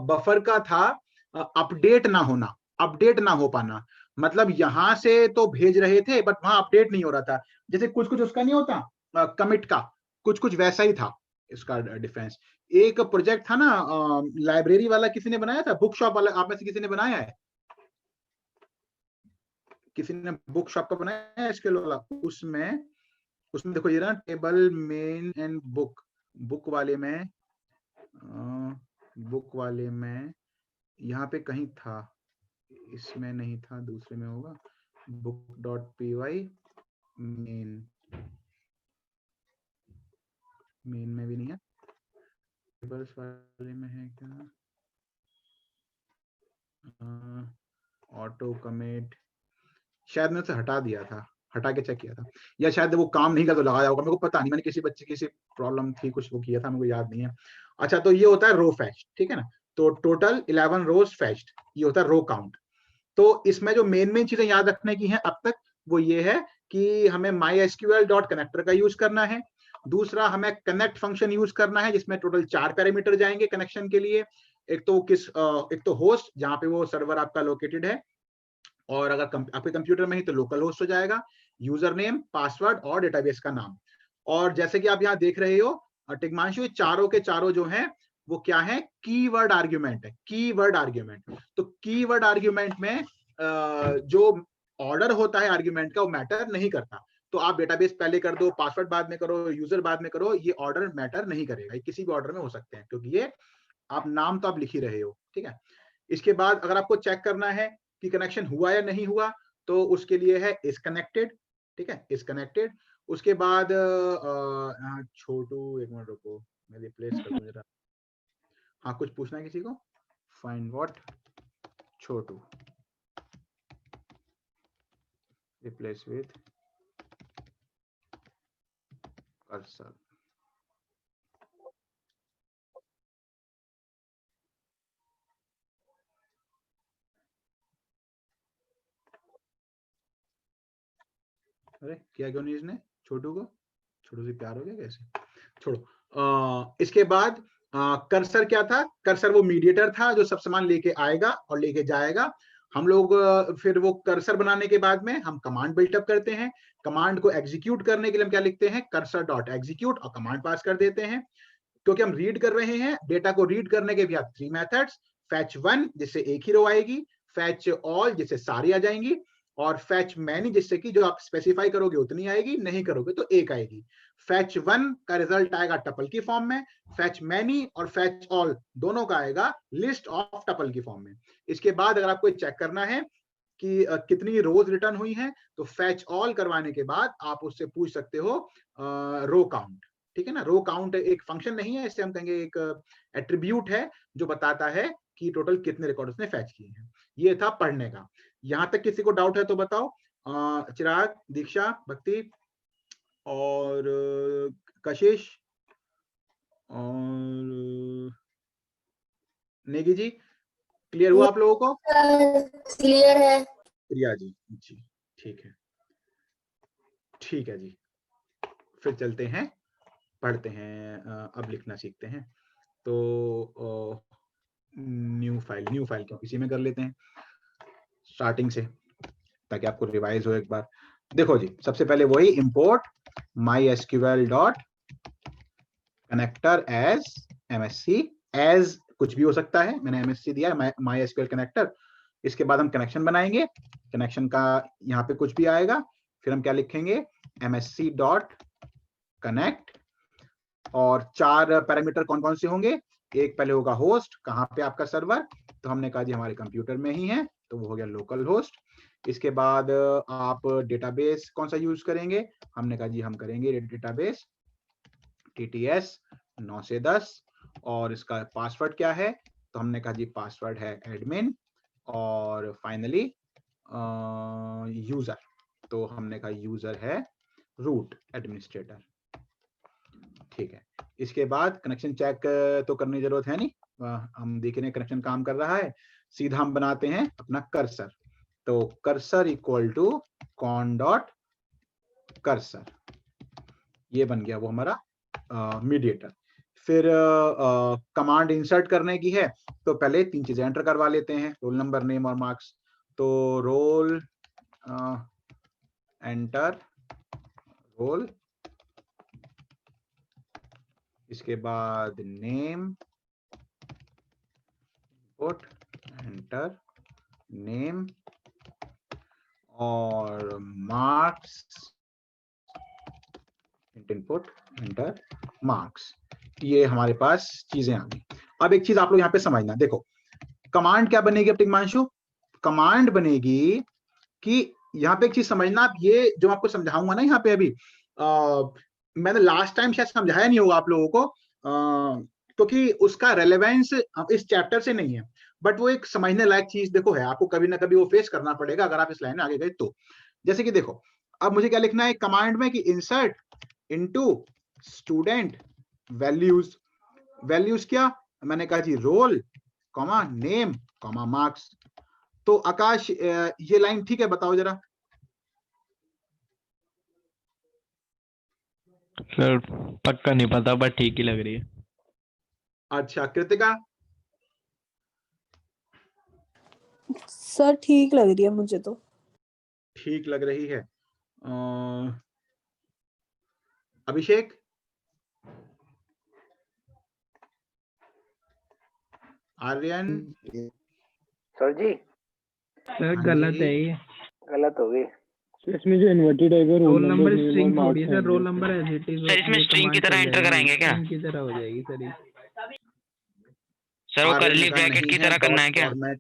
[SPEAKER 1] बफर का था अपडेट ना होना, अपडेट ना हो पाना, मतलब यहां से तो भेज रहे थे बट वहां अपडेट नहीं हो रहा था, जैसे कुछ कुछ उसका नहीं होता कमिट का, कुछ कुछ वैसा ही था इसका डिफरेंस। एक प्रोजेक्ट था ना लाइब्रेरी वाला, किसी ने बनाया था, बुक शॉप वाला, आप में से किसी ने बनाया है, किसी ने बुक शॉप का बनाया है इसके वाला, उसमें देखो ये ना table main and book, book वाले में यहाँ पे कहीं था, इसमें नहीं था, दूसरे में होगा, बुक डॉट py मेन में भी नहीं है, टेबल्स वाले में है क्या, ऑटो कमिट, शायद मैंने उसे हटा दिया था, हटा के चेक किया था, या शायद वो काम नहीं कर तो लगाया होगा, मेरे को पता नहीं, मैंने किसी बच्चे की प्रॉब्लम थी कुछ वो किया था, मेरे को याद नहीं है। अच्छा तो ये होता है रो फैच, ठीक है ना, तो टोटल 11 रोज फैच्ड, ये होता है रो काउंट। तो इसमें जो मेन चीजें याद रखने की हैं अब तक, वो ये है कि हमें MySQL डॉट कनेक्टर का यूज करना है, दूसरा हमें कनेक्ट फंक्शन यूज करना है जिसमें टोटल 4 पैरामीटर जाएंगे कनेक्शन के लिए, एक तो होस्ट जहां पे वो सर्वर आपका लोकेटेड है, और अगर आपके कंप्यूटर में ही तो लोकल होस्ट हो जाएगा, यूजर नेम, पासवर्ड और डेटाबेस का नाम। और जैसे कि आप यहाँ देख रहे हो टिग्मांशु, चारों के चारों जो हैं वो क्या है, कीवर्ड आर्ग्यूमेंट है, कीवर्ड आर्ग्यूमेंट। तो कीवर्ड आर्ग्यूमेंट में जो ऑर्डर होता है आर्ग्यूमेंट का वो मैटर नहीं करता। तो आप डेटाबेस पहले कर दो, पासवर्ड बाद में करो, यूजर बाद में करो, ये ऑर्डर मैटर नहीं करेगा, ये किसी भी ऑर्डर में हो सकते हैं, क्योंकि ये आप नाम तो आप लिख ही रहे हो, ठीक है। इसके बाद अगर आपको चेक करना है कि कनेक्शन हुआ या नहीं हुआ, तो उसके लिए है इज कनेक्टेड, ठीक है, इज कनेक्टेड। उसके बाद छोटू, एक मिनट रुको, मैं रिप्लेस कर दूं जरा। हाँ, कुछ पूछना है किसी को? Find what Chhotu replace with cursor. अरे किया क्यों नहीं इसने छोटू को? छोटू से प्यार हो गया कैसे? छोड़ो। इसके बाद कर्सर क्या था? कर्सर वो मीडिएटर था जो सब सामान लेके आएगा और लेके जाएगा। हम लोग फिर वो कर्सर बनाने के बाद में हम कमांड बिल्टअप करते हैं। कमांड को एग्जीक्यूट करने के लिए हम क्या लिखते हैं, कर्सर डॉट एग्जीक्यूट, और कमांड पास कर देते हैं। क्योंकि हम रीड कर रहे हैं, डेटा को रीड करने के भी आप 3 मेथड्स, फैच 1 जिससे एक ही रो आएगी, फैच ऑल जिससे सारी आ जाएंगी, और फैच मैनी जिससे कि जो आप स्पेसिफाई करोगे उतनी आएगी, नहीं करोगे तो एक आएगी। फैच 1 का रिजल्ट आएगा टपल की फॉर्म में, फैच मैनी और फैच ऑल दोनों का आएगा लिस्ट ऑफ टपल की फॉर्म में। इसके बाद अगर आपको चेक करना है कि कितनी रोज रिटर्न हुई हैं, तो फैच ऑल करवाने के बाद आप उससे पूछ सकते हो रो काउंट, ठीक है ना। रो काउंट एक फंक्शन नहीं है, इससे हम कहेंगे एक एट्रीब्यूट है जो बताता है कि टोटल कितने रिकॉर्ड उसने फैच किए हैं। ये था पढ़ने का। यहां तक किसी को डाउट है तो बताओ। चिराग, दीक्षा, भक्ति और कशिश और नेगी जी, क्लियर हुआ आप लोगों को?
[SPEAKER 4] क्लियर है।
[SPEAKER 1] प्रिया जी, जी ठीक है, ठीक है जी। फिर चलते हैं, पढ़ते हैं, अब लिखना सीखते हैं। तो न्यू फाइल क्यों, इसी में कर लेते हैं स्टार्टिंग से, ताकि आपको रिवाइज हो एक बार। देखो जी, सबसे पहले वही import mysql dot connector as MSC, as कुछ भी हो सकता है, मैंने MSC दिया है, mysql कनेक्टर। इसके बाद हम कनेक्शन बनाएंगे, कनेक्शन का यहाँ पे कुछ भी आएगा, फिर हम क्या लिखेंगे, MSC डॉट कनेक्ट, और 4 पैरामीटर कौन कौन से होंगे। एक पहले होगा होस्ट, कहाँ पे आपका सर्वर, तो हमने कहा जी हमारे कंप्यूटर में ही है, तो वो हो गया लोकल होस्ट। इसके बाद आप डेटाबेस कौन सा यूज करेंगे, हमने कहा जी हम करेंगे डेटाबेस TTS 9 से 10, और इसका पासवर्ड क्या है, तो हमने कहा जी पासवर्ड है एडमिन, और फाइनली यूजर, तो हमने कहा यूजर है रूट एडमिनिस्ट्रेटर, ठीक है। इसके बाद कनेक्शन चेक तो करने की जरूरत है नहीं, हम देख रहे हैं कनेक्शन काम कर रहा है। सीधा हम बनाते हैं अपना कर्सर, तो cursor equal to con dot cursor, ये बन गया वो हमारा मीडिएटर। फिर कमांड इंसर्ट करने की है, तो पहले 3 चीजें एंटर करवा लेते हैं, रोल नंबर, नेम और मार्क्स। तो रोल एंटर रोल, इसके बाद नेम, इनपुट एंटर नेम, और मार्क्स, इनपुट एंटर मार्क्स। ये हमारे पास चीजें आ गई। अब एक चीज आप लोग यहाँ पे समझना, देखो कमांड क्या बनेगी अब टिकमांशु, कमांड बनेगी कि यहाँ पे एक चीज समझना आप, ये जो आपको समझाऊंगा ना यहाँ पे अभी, मैंने लास्ट टाइम शायद समझाया नहीं होगा आप लोगों को, क्योंकि उसका रेलेवेंस इस चैप्टर से नहीं है, बट वो एक समझने लायक चीज देखो है, आपको कभी ना कभी वो फेस करना पड़ेगा अगर आप इस लाइन में आगे गए तो। जैसे कि देखो, अब मुझे क्या लिखना है कमांड में कि insert into student values, values क्या, मैंने कहा जी roll comma name comma marks. तो आकाश ये लाइन ठीक है, बताओ जरा।
[SPEAKER 7] सर पक्का नहीं पता, बट ठीक ही लग रही है।
[SPEAKER 1] अच्छा, कृतिका?
[SPEAKER 8] सर ठीक लग रही है मुझे तो।
[SPEAKER 1] ठीक लग रही है। अभिषेक? आर्यन,
[SPEAKER 2] सर जी
[SPEAKER 7] सर
[SPEAKER 1] हाँ
[SPEAKER 7] गलत
[SPEAKER 1] जी।
[SPEAKER 7] है ये।
[SPEAKER 2] गलत हो गई।
[SPEAKER 9] इसमें जो इन्वर्टेड है
[SPEAKER 7] रोल नंबर स्ट्रिंग थोड़ी है sir, roll number as it is
[SPEAKER 3] sir इसमें स्ट्रिंग की तरह एंटर कराएंगे क्या?
[SPEAKER 7] स्ट्रिंग की तरह हो जाएगी सर ये।
[SPEAKER 3] सर वो
[SPEAKER 1] आर्यन
[SPEAKER 3] कर्ली
[SPEAKER 1] ने कहा
[SPEAKER 3] ब्रैकेट
[SPEAKER 1] नहीं
[SPEAKER 3] की
[SPEAKER 1] है,
[SPEAKER 3] तरह करना है
[SPEAKER 1] डॉट
[SPEAKER 3] क्या?
[SPEAKER 1] फॉर्मेट।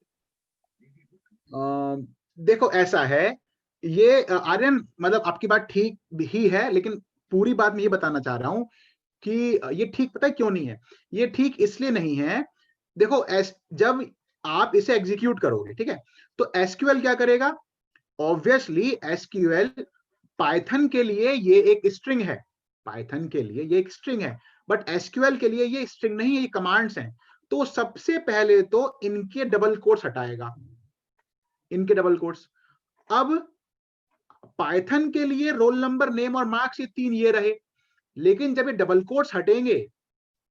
[SPEAKER 1] देखो ऐसा है, ये आर्यन मतलब आपकी बात ठीक ही है, लेकिन पूरी बात मैं ये बताना चाह रहा हूं कि ये ठीक पता है क्यों नहीं है। ये ठीक इसलिए नहीं है, देखो जब आप इसे एग्जीक्यूट करोगे, ठीक है, तो एसक्यूएल क्या करेगा? ऑब्वियसली एसक्यूएल पाइथन के लिए ये एक स्ट्रिंग है, पाइथन के लिए ये एक स्ट्रिंग है, बट एसक्यूएल के लिए ये स्ट्रिंग नहीं है, ये कमांड्स हैं। तो सबसे पहले तो इनके डबल कोट्स हटाएगा, इनके डबल कोट्स। अब पाइथन के लिए रोल नंबर, नेम और मार्क्स, ये तीन ये रहे, लेकिन जब ये डबल कोट्स हटेंगे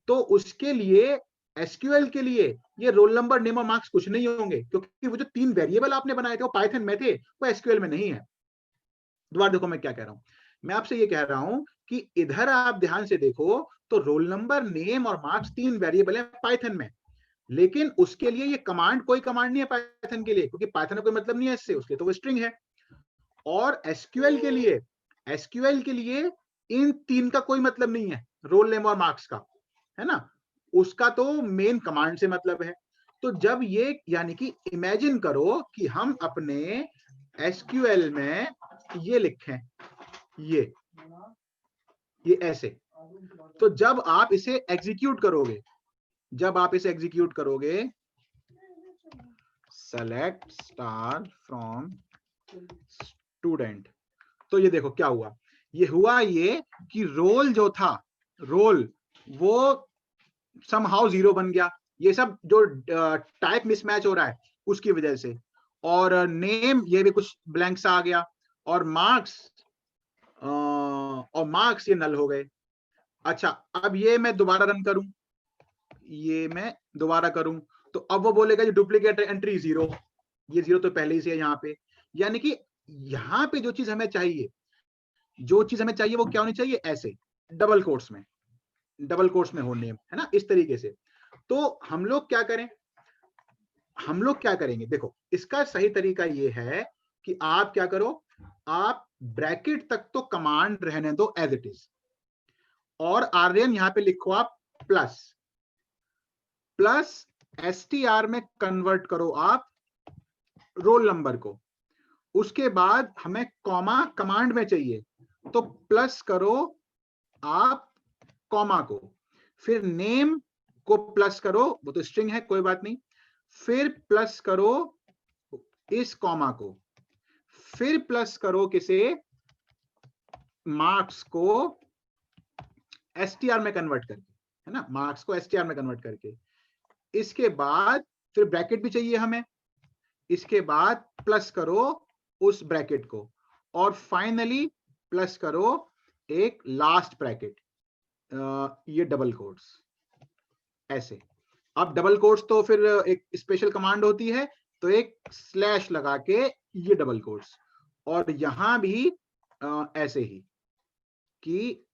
[SPEAKER 1] तो उसके लिए एसक्यूएल के लिए ये रोल नंबर, नेम और मार्क्स कुछ नहीं होंगे, क्योंकि वो जो तीन वेरिएबल आपने बनाए थे वो पाइथन में थे, वो एसक्यूएल में नहीं है। दोबारा देखो मैं क्या कह रहा हूं, मैं आपसे ये कह रहा हूं कि इधर आप ध्यान से देखो तो रोल नंबर, नेम और मार्क्स तीन वेरिएबल है पाइथन में, लेकिन उसके लिए ये कमांड, कोई कमांड नहीं है पाइथन के लिए, क्योंकि पाइथन का कोई मतलब नहीं है इससे, उसके तो वो स्ट्रिंग है। और एसक्यूएल के लिए इन तीन का कोई मतलब नहीं है, रोल नेम और मार्क्स का, है ना, उसका तो मेन कमांड से मतलब है। तो जब ये, यानी कि इमेजिन करो कि हम अपने एसक्यूएल में ये लिखें, ये ऐसे, तो जब आप इसे एग्जीक्यूट करोगे, सेलेक्ट स्टार फ्रॉम स्टूडेंट, तो ये देखो क्या हुआ, ये हुआ ये कि रोल जो था, रोल वो समहाउ 0 बन गया, ये सब जो टाइप मिसमैच हो रहा है उसकी वजह से, और नेम ये भी कुछ ब्लैंक सा आ गया, और मार्क्स ये नल हो गए। अच्छा, अब ये मैं दोबारा रन करूं, तो अब वो बोलेगा ये डुप्लीकेट एंट्री 0, ये 0 तो पहले ही से है यहाँ पे, यानी कि यहाँ पे जो चीज हमें चाहिए वो क्या होनी चाहिए, ऐसे डबल कोट्स में हो नेम, है ना, इस तरीके से। तो हम लोग क्या करेंगे, देखो इसका सही तरीका ये है कि आप क्या करो, आप ब्रैकेट तक तो कमांड रहने दो एज इट इज, और आर्यन यहां पे लिखो आप प्लस एसटीआर में कन्वर्ट करो आप रोल नंबर को, उसके बाद हमें कॉमा कमांड में चाहिए, तो प्लस करो आप कॉमा को, फिर नेम को प्लस करो, वो तो स्ट्रिंग है कोई बात नहीं, फिर प्लस करो इस कॉमा को, फिर प्लस करो किसे, मार्क्स को एसटीआर में कन्वर्ट करके, है ना, मार्क्स को एसटीआर में कन्वर्ट करके, इसके बाद फिर ब्रैकेट भी चाहिए हमें, इसके बाद प्लस करो उस ब्रैकेट को, और फाइनली प्लस करो एक लास्ट ब्रैकेट, ये डबल कोट्स ऐसे। अब डबल कोट्स तो फिर एक स्पेशल कमांड होती है, तो एक स्लैश लगा के ये डबल कोट्स, और यहां भी ऐसे ही कि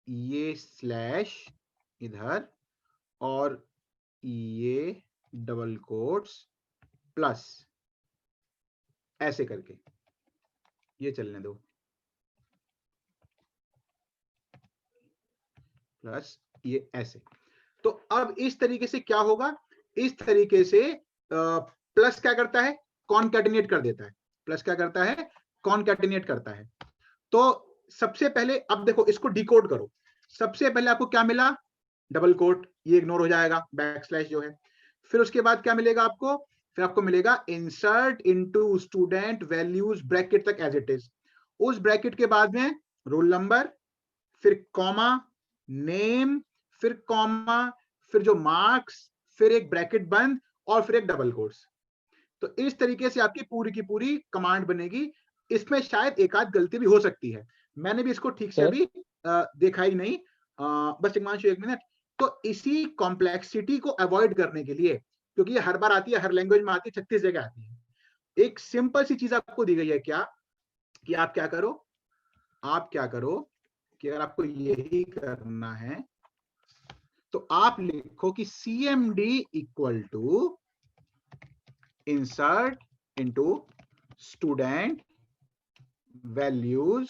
[SPEAKER 1] ये स्लैश इधर और ये डबल कोट्स प्लस, ऐसे करके ये चलने दो, प्लस ये ऐसे। तो अब इस तरीके से क्या होगा, इस तरीके से प्लस क्या करता है, कॉनकैटिनेट कर देता है, प्लस क्या करता है, कॉनकैटिनेट करता है। तो सबसे पहले अब देखो इसको डिकोड करो, सबसे पहले आपको क्या मिला, डबल कोट, ये इग्नोर हो जाएगा, बैकस्लैश जो है, फिर उसके बाद क्या मिलेगा आपको, फिर आपको मिलेगा insert into student values bracket तक एज इट इज, उस ब्रैकेट के बाद में रोल नंबर, फिर कॉमा, नेम, फिर कॉमा, फिर जो मार्क्स, फिर एक ब्रैकेट बंद, और फिर एक डबल कोट्स। तो इस तरीके से आपकी पूरी की पूरी कमांड बनेगी। इसमें शायद एक आध गलती भी हो सकती है, मैंने भी इसको ठीक से अभी देखा ही नहीं, बस हिमांशु एक मिनट। तो इसी कॉम्प्लेक्सिटी को अवॉइड करने के लिए, क्योंकि ये हर बार आती है, हर लैंग्वेज में आती है, 36 जगह आती है, एक सिंपल सी चीज आपको दी गई है क्या, कि आप क्या करो कि अगर आपको यही करना है तो आप लिखो कि CMD equal to insert into student values,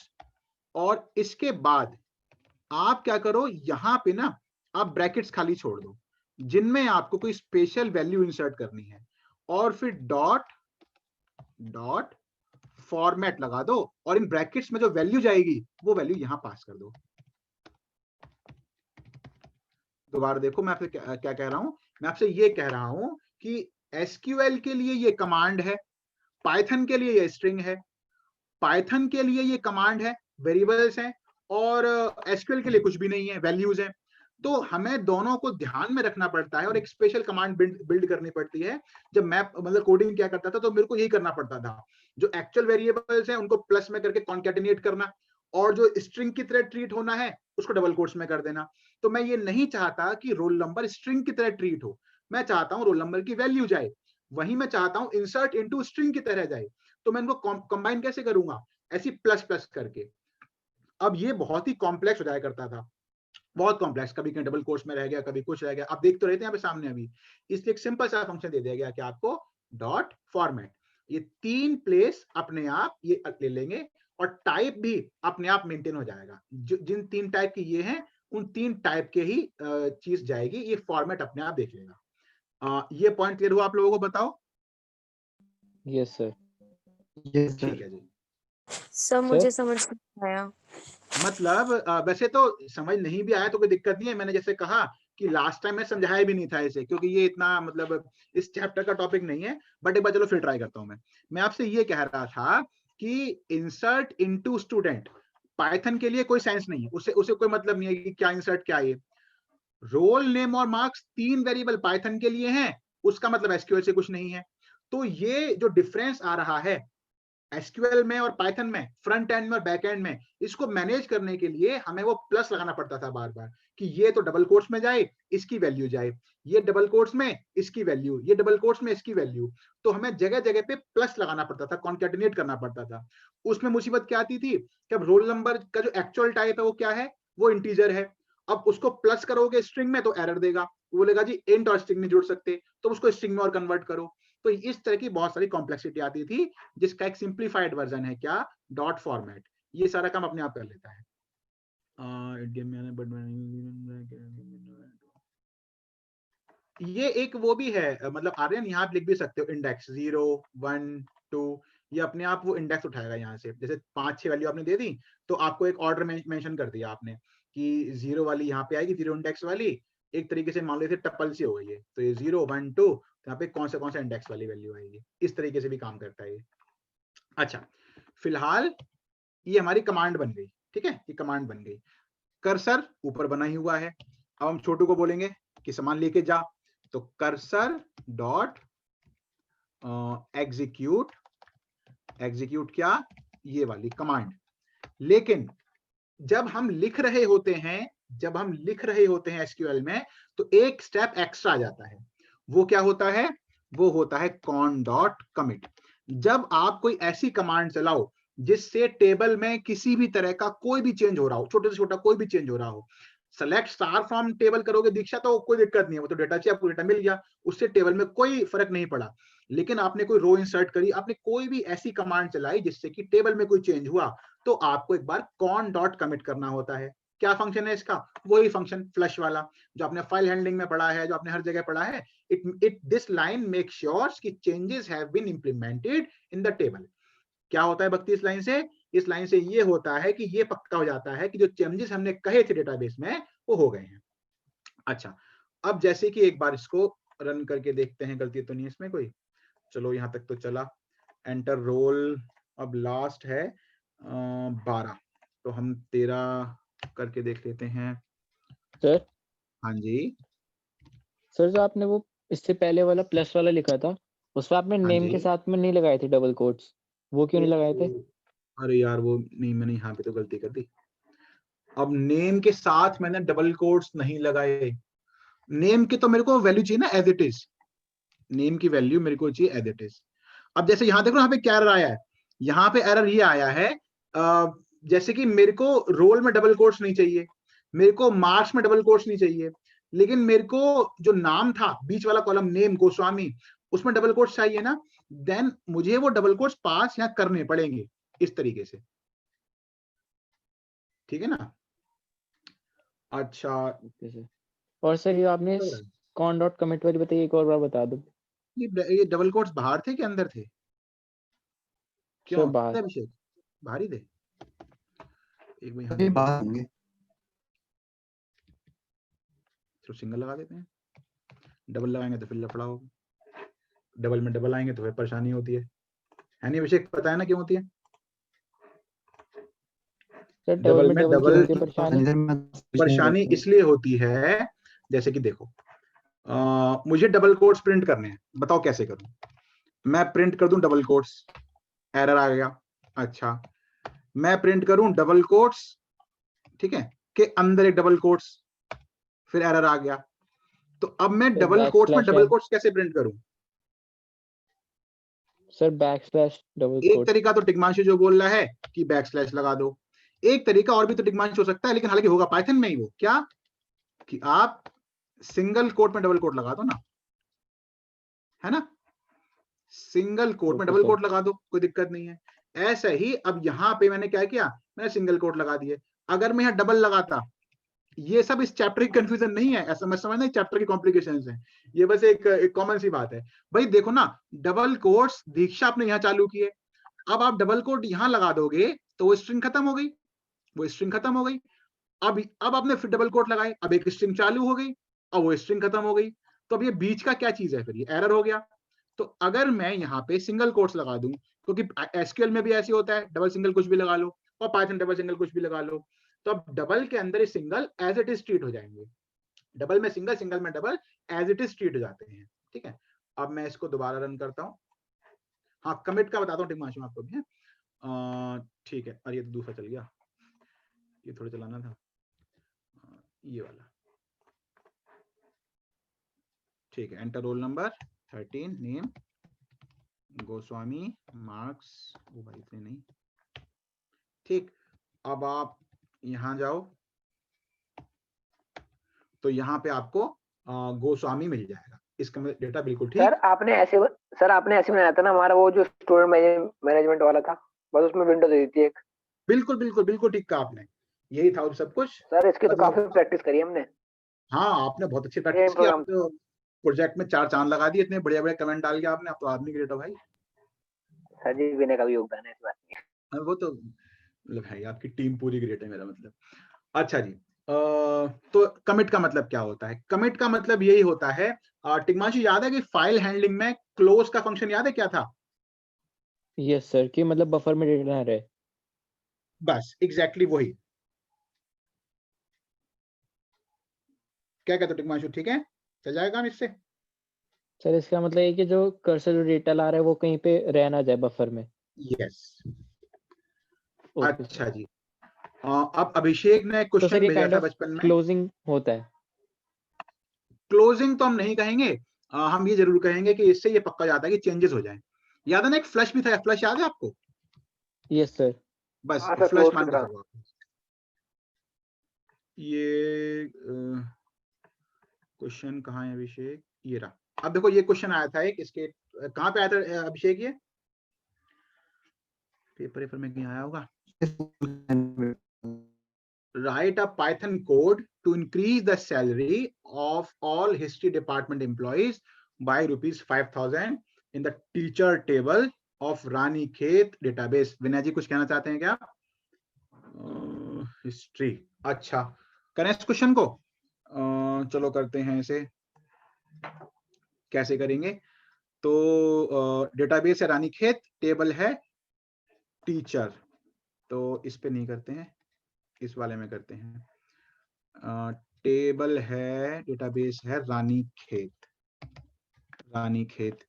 [SPEAKER 1] और इसके बाद आप क्या करो, यहां पे ना आप ब्रैकेट्स खाली छोड़ दो जिनमें आपको कोई स्पेशल वैल्यू इंसर्ट करनी है, और फिर डॉट डॉट फॉर्मेट लगा दो, और इन ब्रैकेट्स में जो वैल्यू जाएगी वो वैल्यू यहां पास कर दो। दोबारा देखो मैं आपसे क्या कह रहा हूं, मैं आपसे ये कह रहा हूं कि SQL के लिए ये कमांड है, पाइथन के लिए ये स्ट्रिंग है, पाइथन के लिए ये कमांड है, वेरिएबल्स हैं, और SQL के लिए कुछ भी नहीं है, वैल्यूज हैं। तो हमें दोनों को ध्यान में रखना पड़ता है और एक स्पेशल कमांड बिल्ड करनी पड़ती है। जब मैं मतलब कोडिंग क्या करता था तो मेरे को यही करना पड़ता था, जो एक्चुअल वेरिएबल्स हैं उनको प्लस में करके कॉन्कैटिनेट करना, और जो स्ट्रिंग की तरह ट्रीट होना है उसको डबल कोट्स में कर देना। तो मैं ये नहीं चाहता कि रोल नंबर स्ट्रिंग की तरह ट्रीट हो, मैं चाहता हूं रोल नंबर की वैल्यू जाए, वही मैं चाहता हूं इंसर्ट इनटू स्ट्रिंग की तरह जाए। तो मैं इनको कंबाइन कैसे करूंगा, ऐसी प्लस प्लस करके। अब ये बहुत ही कॉम्प्लेक्स हो जाया करता था, बहुत कॉम्प्लेक्स, कभी कहीं डबल कोट्स में रह गया, कभी कुछ रह गया, आप देख तो रहे थे यहाँ पे सामने अभी। इसलिए एक सिंपल सा फंक्शन दे दिया गया कि आपको डॉट फॉर्मेट, ये 3 प्लेस अपने आप ये ले लेंगे, और टाइप भी अपने आप मेंटेन हो जाएगा। जिन 3 टाइप की ये हैं उन 3 टाइप के ही चीज जाएगी, ये फॉर्मेट अपने आप देख लेगा। ये पॉइंट क्लियर हुआ आप लोगों को, बताओ?
[SPEAKER 5] Yes sir.
[SPEAKER 6] यस
[SPEAKER 1] ठीक
[SPEAKER 6] सर।
[SPEAKER 1] है जी।
[SPEAKER 4] सर मुझे समझ नहीं आया।
[SPEAKER 1] मतलब वैसे तो समझ नहीं भी आया तो कोई दिक्कत नहीं है, मैंने जैसे कहा कि लास्ट टाइम मैं समझाया भी नहीं था इसे, क्योंकि ये इतना मतलब इस चैप्टर का टॉपिक नहीं है, बट एक बार चलो फिर ट्राई करता हूं। मैं आपसे ये कह रहा था कि इंसर्ट इनटू स्टूडेंट पाइथन के लिए कोई सेंस नहीं है, उसे कोई मतलब नहीं है कि क्या इंसर्ट क्या है। रोल नेम और मार्क्स 3 वेरिएबल पाइथन के लिए हैं, उसका मतलब एसक्यूएल से कुछ नहीं है। तो ये जो डिफरेंस आ रहा है एसक्यूएल में और पाइथन में, फ्रंट एंड में और बैक एंड में, इसको मैनेज करने के लिए हमें वो प्लस लगाना पड़ता था बार बार, कि ये तो डबल कोट्स में जाए, इसकी वैल्यू जाए, ये डबल कोट्स में इसकी वैल्यू, ये डबल कोट्स में इसकी वैल्यू। तो हमें जगह जगह पे प्लस लगाना पड़ता था, कॉन्कैटिनेट करना पड़ता था। उसमें मुसीबत क्या आती थी कि अब रोल नंबर का जो एक्चुअल टाइप है वो क्या है, वो इंटीजर है। अब उसको प्लस करोगे स्ट्रिंग में तो एरर देगा, वो बोलेगा जी इंट और स्ट्रिंग नहीं जुड़ सकते, तो उसको स्ट्रिंग में और कन्वर्ट करो। तो इस तरह की बहुत सारी कॉम्प्लेक्सिटी आती थी, जिसका एक सिंप्लीफाइड वर्जन है क्या, डॉट फॉर्मेट। ये सारा काम अपने आप कर लेता है। ये एक वो भी है, मतलब आर्यन यहाँ आप लिख भी सकते हो इंडेक्स 0 1 2, ये अपने आप वो इंडेक्स उठाएगा यहाँ से। जैसे 5-6 वैल्यू आपने दे दी तो आपको एक ऑर्डर मेंशन कर दिया आपने कि 0 वाली यहाँ पे आएगी, 0 इंडेक्स वाली, एक तरीके से मान लेते टपल से हो गई है, तो ये 0 1 2, यहाँ पे कौन सा इंडेक्स वाली वैल्यू आएगी, इस तरीके से भी काम करता है ये। अच्छा, फिलहाल ये हमारी कमांड बन गई, ठीक है, ये कमांड बन गई। कर्सर ऊपर बना ही हुआ है, अब हम छोटू को बोलेंगे कि सामान लेके जा, तो कर्सर डॉट एग्जीक्यूट, एग्जीक्यूट क्या, ये वाली कमांड। लेकिन जब हम लिख रहे होते हैं, जब हम लिख रहे होते हैं एसक्यूएल में, तो एक स्टेप एक्स्ट्रा आ जाता है। वो क्या होता है, वो होता है कॉन डॉट कमिट। जब आप कोई ऐसी कमांड चलाओ जिससे टेबल में किसी भी तरह का कोई भी चेंज हो रहा हो, छोटे से छोटा कोई भी चेंज हो रहा हो, सेलेक्ट स्टार फ्रॉम टेबल करोगे दीक्षा तो कोई दिक्कत नहीं है, वो तो डेटा चाहिए, आपको डेटा मिल गया, उससे टेबल में कोई फर्क नहीं पड़ा। लेकिन आपने कोई रो इंसर्ट करी, आपने कोई भी ऐसी कमांड चलाई जिससे कि टेबल में कोई चेंज हुआ, तो आपको एक बार कॉन डॉट कमिट करना होता है। क्या फंक्शन है इसका, वही फंक्शन फ्लश वाला जो आपने फाइल हैंडलिंग में पढ़ा है, जो आपने हर जगह पढ़ा है। दिस लाइन मेक श्योर कि changes have been implemented in the table. क्या होता है भक्ति इस लाइन से, इस लाइन से ये होता है कि ये पक्का हो जाता है कि जो चेंजेस हमने कहे थे डेटाबेस में वो हो गए हैं। अच्छा, अब जैसे कि एक बार इसको रन करके देखते हैं, गलती तो नहीं इसमें कोई, चलो यहां तक तो चला। एंटर रोल, अब लास्ट है 12, तो हम 13 करके देख लेते हैं।
[SPEAKER 5] सर
[SPEAKER 1] हाँ जी
[SPEAKER 5] सर, जो आपने वो इससे पहले वाला प्लस वाला लिखा था उसमें आपने
[SPEAKER 1] हाँ
[SPEAKER 5] नेम
[SPEAKER 1] जी।
[SPEAKER 5] के साथ में नहीं लगाए थे डबल कोट्स, वो क्यों नहीं लगाए थे?
[SPEAKER 1] अरे यार वो नहीं, मैंने यहाँ पे तो गलती कर दी। अब नेम के साथ मैंने डबल कोट्स नहीं लगाए, नेम की तो मेरे को वैल्यू चाहिए ना एज इट इज, नेम की वैल्यू मेरे को चाहिए एज इट इज। अब जैसे यहाँ देखो, यहाँ पे क्या एरर आया है, यहाँ पे एरर ये आया है जैसे कि मेरे को रोल में डबल कोट्स नहीं चाहिए, मेरे को मार्क्स में डबल कोट्स नहीं चाहिए, लेकिन मेरे को जो नाम था बीच वाला कॉलम नेम गोस्वामी, उसमें डबल कोट्स चाहिए ना, देन मुझे वो डबल कोट्स पास यहाँ करने पड़ेंगे इस तरीके से, ठीक है ना। अच्छा,
[SPEAKER 5] ओके सर। और सर ये आपने कॉन डॉट कमिट वाली बताइए, एक और बार बता दो।
[SPEAKER 1] ये डबल कोट्स बाहर थे कि अंदर थे? क्यों
[SPEAKER 5] सर बाहर।
[SPEAKER 1] अभिषेक, बाहर ही थे? एक भाई
[SPEAKER 6] ये बाहर होंगे।
[SPEAKER 1] तो सिंगल लगा देते हैं, डबल लगाएंगे तो फिर लफड़ा होगा, डबल में डबल आएंगे तो फिर परेशानी होती है नहीं अभिषेक, पता है ना क्यों होती है?
[SPEAKER 5] सर
[SPEAKER 1] डबल में
[SPEAKER 5] क्यों
[SPEAKER 1] डबल
[SPEAKER 5] होती है परेशानी?
[SPEAKER 1] परेशानी इसलिए होती है, जैसे कि देखो मुझे डबल कोट्स प्रिंट करने हैं, बताओ कैसे करूं? मैं प्रिंट कर दूं डबल कोट्स, एरर आ गया। अच्छा, मैं प्रिंट करूं डबल कोट्स, ठीक है, के अंदर एक डबल कोट्स, फिर एरर आ गया। तो अब मैं डबल कोट्स में डबल कोट्स कैसे प्रिंट करूं?
[SPEAKER 5] सर बैकस्लैश डबल
[SPEAKER 1] एक
[SPEAKER 5] कोट।
[SPEAKER 1] तरीका तो टिग्मांशु जो बोल रहा है कि बैकस्लैश लगा दो, एक तरीका और भी तो टिग्मांशु हो सकता है, लेकिन हालांकि होगा पाइथन में ही वो, क्या कि आप सिंगल कोट में डबल कोट लगा दो ना, है ना, सिंगल कोट में डबल कोट लगा दो, कोई दिक्कत नहीं है। ऐसा ही अब यहाँ पे मैंने क्या किया, मैंने सिंगल कोट लगा दिए। अगर मैं यहाँ डबल लगाता, ये सब इस चैप्टर की कंफ्यूजन नहीं है, ऐसा मैं समझना चैप्टर की कॉम्प्लिकेशंस हैं, ये बस एक कॉमन सी बात है। भाई देखो ना, डबल कोट्स दीक्षा आपने यहाँ चालू किए, अब आप डबल कोट यहाँ लगा दोगे तो वो स्ट्रिंग खत्म हो गई, वो स्ट्रिंग खत्म हो गई। अब आपने फिर डबल कोट लगाए, अब एक स्ट्रिंग चालू हो गई, अब वो स्ट्रिंग खत्म हो गई। तो अब ये बीच का क्या चीज है, फिर ये एरर हो गया। तो अगर मैं यहाँ पे सिंगल कोट्स लगा दूं, क्योंकि एसक्यूएल में भी ऐसे होता है, डबल सिंगल कुछ भी लगा लो, और पाइथन डबल सिंगल कुछ भी लगा लो, तो अब डबल के अंदर single as it is treat हो जाएंगे, डबल में सिंगल, सिंगल में double as it is treat हो जाते हैं, ठीक है। अब मैं इसको दोबारा रन करता हूँ, हाँ कमिट का बताता हूँ टिग्मांशु आपको भी, ठीक है। और ये तो दूसरा चल गया, ये थोड़ा चलाना था, ये वाला, ठीक है। Enter roll number 13, name Goswami, marks, ओ भाई इतने नहीं, ठीक। अब आप यहाँ जाओ तो यहाँ पे आपको गोस्वामी मिल जाएगा, इसका डेटा बिल्कुल ठीक।
[SPEAKER 2] सर आपने ऐसे बनाया था ना हमारा वो जो स्टूडेंट मैनेजमेंट वाला था, बस उसमें विंडो दे दी थी एक।
[SPEAKER 1] बिल्कुल बिल्कुल बिल्कुल ठीक कहा आपने, यही था सब कुछ।
[SPEAKER 2] सर इसकी तो काफी प्रैक्टिस करी हमने।
[SPEAKER 1] हाँ आपने बहुत अच्छी प्रैक्टिस की, आप तो प्रोजेक्ट में 4 चांद लगा दिए, इतने बढ़िया बढ़िया कमेंट डाल के आपने, आप तो आदमी ग्रेट हो भाई।
[SPEAKER 2] सर जी विनय का भी योगदान है इस बात में।
[SPEAKER 1] वो तो मतलब है, आपकी टीम पूरी ग्रेट है, मेरा मतलब। अच्छा जी, तो कमिट का मतलब क्या होता है? कमिट का मतलब यही होता है, टिग्मांशु याद है कि फाइल हैंडलिंग में क्लोज का फंक्शन याद है क्या था?
[SPEAKER 5] यस सर, कि मतलब बफर में डेटा ना रहे।
[SPEAKER 1] बस एग्जैक्टली वही। क्या कहते हो टिग्मांशु, ठीक है, चल जाएगा हम इससे?
[SPEAKER 5] सर इसका मतलब ये कि जो कर्सर जो डेटा ला रहा है वो कहीं पे रह ना जाए बफर में।
[SPEAKER 1] यस, अच्छा जी। अब अभिषेक ने क्वेश्चन भेजा था बचपन में,
[SPEAKER 5] क्लोजिंग होता है।
[SPEAKER 1] क्लोजिंग तो हम नहीं कहेंगे, हम ये जरूर कहेंगे कि इससे ये पक्का जाता है कि चेंजेस हो जाए। याद है ना एक फ्लश भी था, फ्लश याद है आपको?
[SPEAKER 5] Yes sir.
[SPEAKER 1] बस फ्लश मान के चलो। ये क्वेश्चन कहाँ है अभिषेक, ये रहा। अब देखो ये क्वेश्चन आया था एक, इसके कहाँ पे आया था अभिषेक? ये पेपर में कहीं आया होगा। Write a Python code to increase the salary of all history department employees by ₹5,000 in the teacher table of Ranikhet database. विनय जी कुछ कहना चाहते हैं क्या? हिस्ट्री, अच्छा करें इस क्वेश्चन को? चलो करते हैं इसे, कैसे करेंगे? तो डेटाबेस है रानीखेत, टेबल है टीचर, तो इस पे नहीं करते हैं, इस वाले में करते हैं। टेबल है, डेटाबेस है रानीखेत, रानीखेत,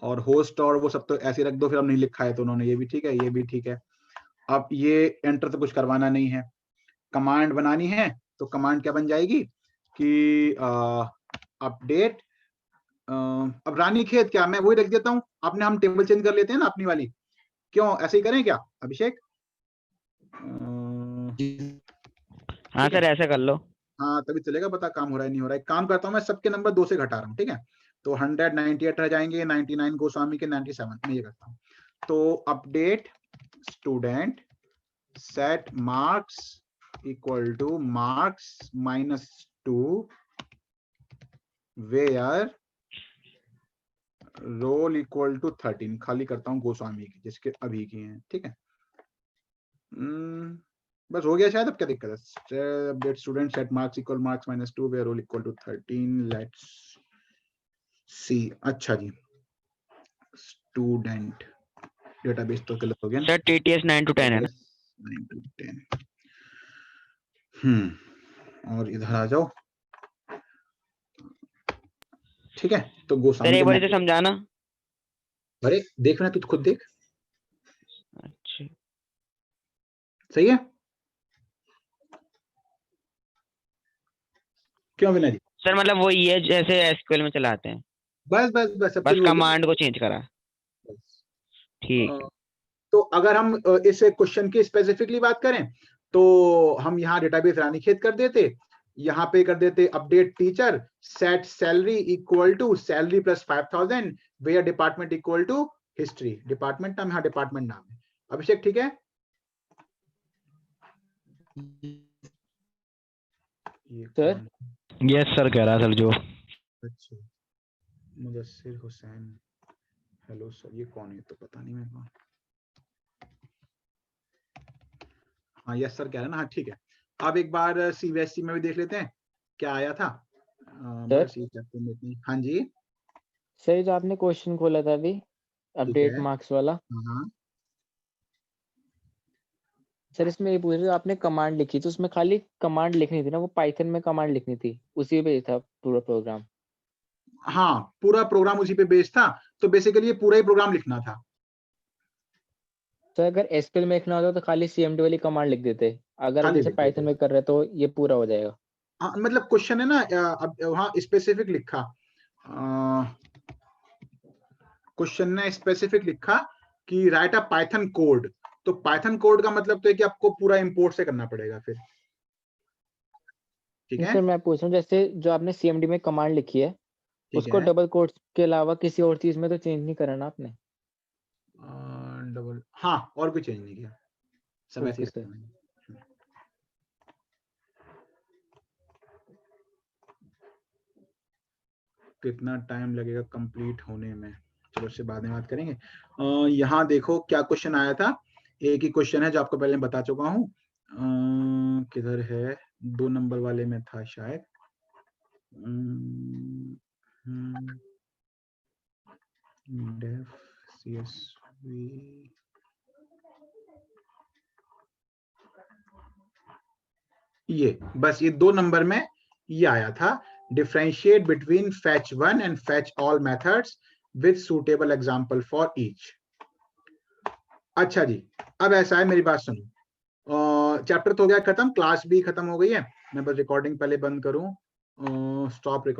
[SPEAKER 1] और होस्ट और वो सब तो ऐसे रख दो, फिर हम नहीं लिखा है तो उन्होंने, ये भी ठीक है, ये भी ठीक है। अब ये एंटर तो कुछ करवाना नहीं है, कमांड बनानी है, तो कमांड क्या बन जाएगी कि अपडेट, अब रानीखेत क्या, मैं वही रख देता हूँ, आपने हम टेबल चेंज कर लेते हैं ना अपनी वाली, क्यों ऐसे ही करें क्या अभिषेक?
[SPEAKER 3] हाँ सर ऐसा कर लो।
[SPEAKER 1] हाँ तभी चलेगा, पता काम हो रहा है नहीं हो रहा है। काम करता हूँ मैं, सबके नंबर 2 से घटा रहा हूँ, ठीक है। तो 198 रह जाएंगे, 99 गोस्वामी के, 97 मैं ये करता हूँ। तो update student set marks equal to marks -2 where roll equal to 13, खाली करता हूँ गोस्वामी की जिसके अभी की हैं, ठीक है। बस हो गया शायद, अब क्या दिक्कत है। Update student set marks equal marks -2 where roll equal to 13, let's see. अच्छा जी, स्टूडेंट डेटाबेस तो गलत हो गया
[SPEAKER 3] सर TTS 9 to 10 है ना?
[SPEAKER 1] 9 to 10। और इधर आ जाओ, ठीक है। तो
[SPEAKER 3] सर
[SPEAKER 1] गोस्वामी
[SPEAKER 3] एक
[SPEAKER 1] के
[SPEAKER 3] बार इसे समझाना।
[SPEAKER 1] अरे देखना, तू खुद देख,
[SPEAKER 3] अच्छा
[SPEAKER 1] सही है क्यों विनय जी?
[SPEAKER 3] सर, मतलब वो ये जैसे SQL में चलाते हैं,
[SPEAKER 1] बस बस बस सब
[SPEAKER 3] बस
[SPEAKER 1] कुछ हो गया।
[SPEAKER 3] कमांड को चेंज करा। ठीक है।
[SPEAKER 1] तो अगर हम इस क्वेश्चन की स्पेसिफिकली बात करें तो हम यहाँ डेटाबेस रानीखेत कर देते, यहाँ पे कर देते update teacher set salary equal to salary plus 5000 where department equal to history. Department नाम, यहाँ डिपार्टमेंट नाम है। अभिषेक ठीक है? ये
[SPEAKER 5] सर?
[SPEAKER 1] कौन?
[SPEAKER 3] यस सर कह रहा सर जो।
[SPEAKER 1] अच्छा, मुदस्सिर हुसैन, हेलो सर, ये कौन है? तो पता नहीं मेरे को। हाँ यस सर कह रहे हैं ना, हाँ ठीक है। अब एक बार CBSE में भी देख लेते हैं क्या आया था। बस ये चैप्टर में इतनी। हाँ जी
[SPEAKER 5] सर जो आपने क्वेश्चन खोला था अभी अपडेट
[SPEAKER 1] है।
[SPEAKER 5] मार्क्स वाला,
[SPEAKER 1] हाँ
[SPEAKER 5] सर इसमें ये पूछ रहे थे, आपने कमांड लिखी तो उसमें खाली कमांड लिखनी थी ना, वो पाइथन में कमांड लिखनी थी, उसी पे था पूरा प्रोग्राम।
[SPEAKER 1] हाँ, पूरा प्रोग्राम उसी पे बेस्ड था, तो बेसिकली ये पूरा ही प्रोग्राम लिखना था।
[SPEAKER 5] सर अगर SQL में लिखना होता तो खाली CMD वाली कमांड लिख देते, अगर
[SPEAKER 1] खाली
[SPEAKER 5] जैसे
[SPEAKER 1] लिख
[SPEAKER 5] पाइथन
[SPEAKER 1] देते।
[SPEAKER 5] में कर रहे तो ये पूरा हो जाएगा।
[SPEAKER 1] हाँ, मतलब क्वेश्चन है ना, अब वहाँ स्पेसिफिक लिखा, क्वेश्चन ने स्पेसिफिक लिखा कि राइट अ पाइथन कोड। तो पाइथन कोड का मतलब तो है कि आपको पूरा इंपोर्ट से करना पड़ेगा फिर, ठीक है।
[SPEAKER 5] सर मैं पूछ रहा हूँ जैसे जो आपने CMD में कमांड लिखी है
[SPEAKER 1] ठीक
[SPEAKER 5] उसको
[SPEAKER 1] है,
[SPEAKER 5] डबल कोट्स के अलावा किसी और चीज में तो चेंज नहीं करना आपने?
[SPEAKER 1] डबल, हाँ और कोई चेंज नहीं किया, सब ऐसे ही
[SPEAKER 5] ओके सर।
[SPEAKER 1] रखना है। कितना टाइम लगेगा कंप्लीट होने में, चलो उससे बाद में बात करेंगे। यहाँ देखो क्या क्वेश्चन आया था। एक ही क्वेश्चन है जो आपको पहले बता चुका हूँ। किधर है? 2 नंबर वाले में था शायद। डेफ CSV, ये बस ये 2 नंबर में ये आया था। Differentiate between fetch 1 and fetch all methods with suitable example for each। अच्छा जी, अब ऐसा है, मेरी बात सुनो। चैप्टर तो हो गया खत्म, क्लास भी खत्म हो गई है। मैं बस रिकॉर्डिंग पहले बंद करूं, स्टॉप रिकॉर्डिंग।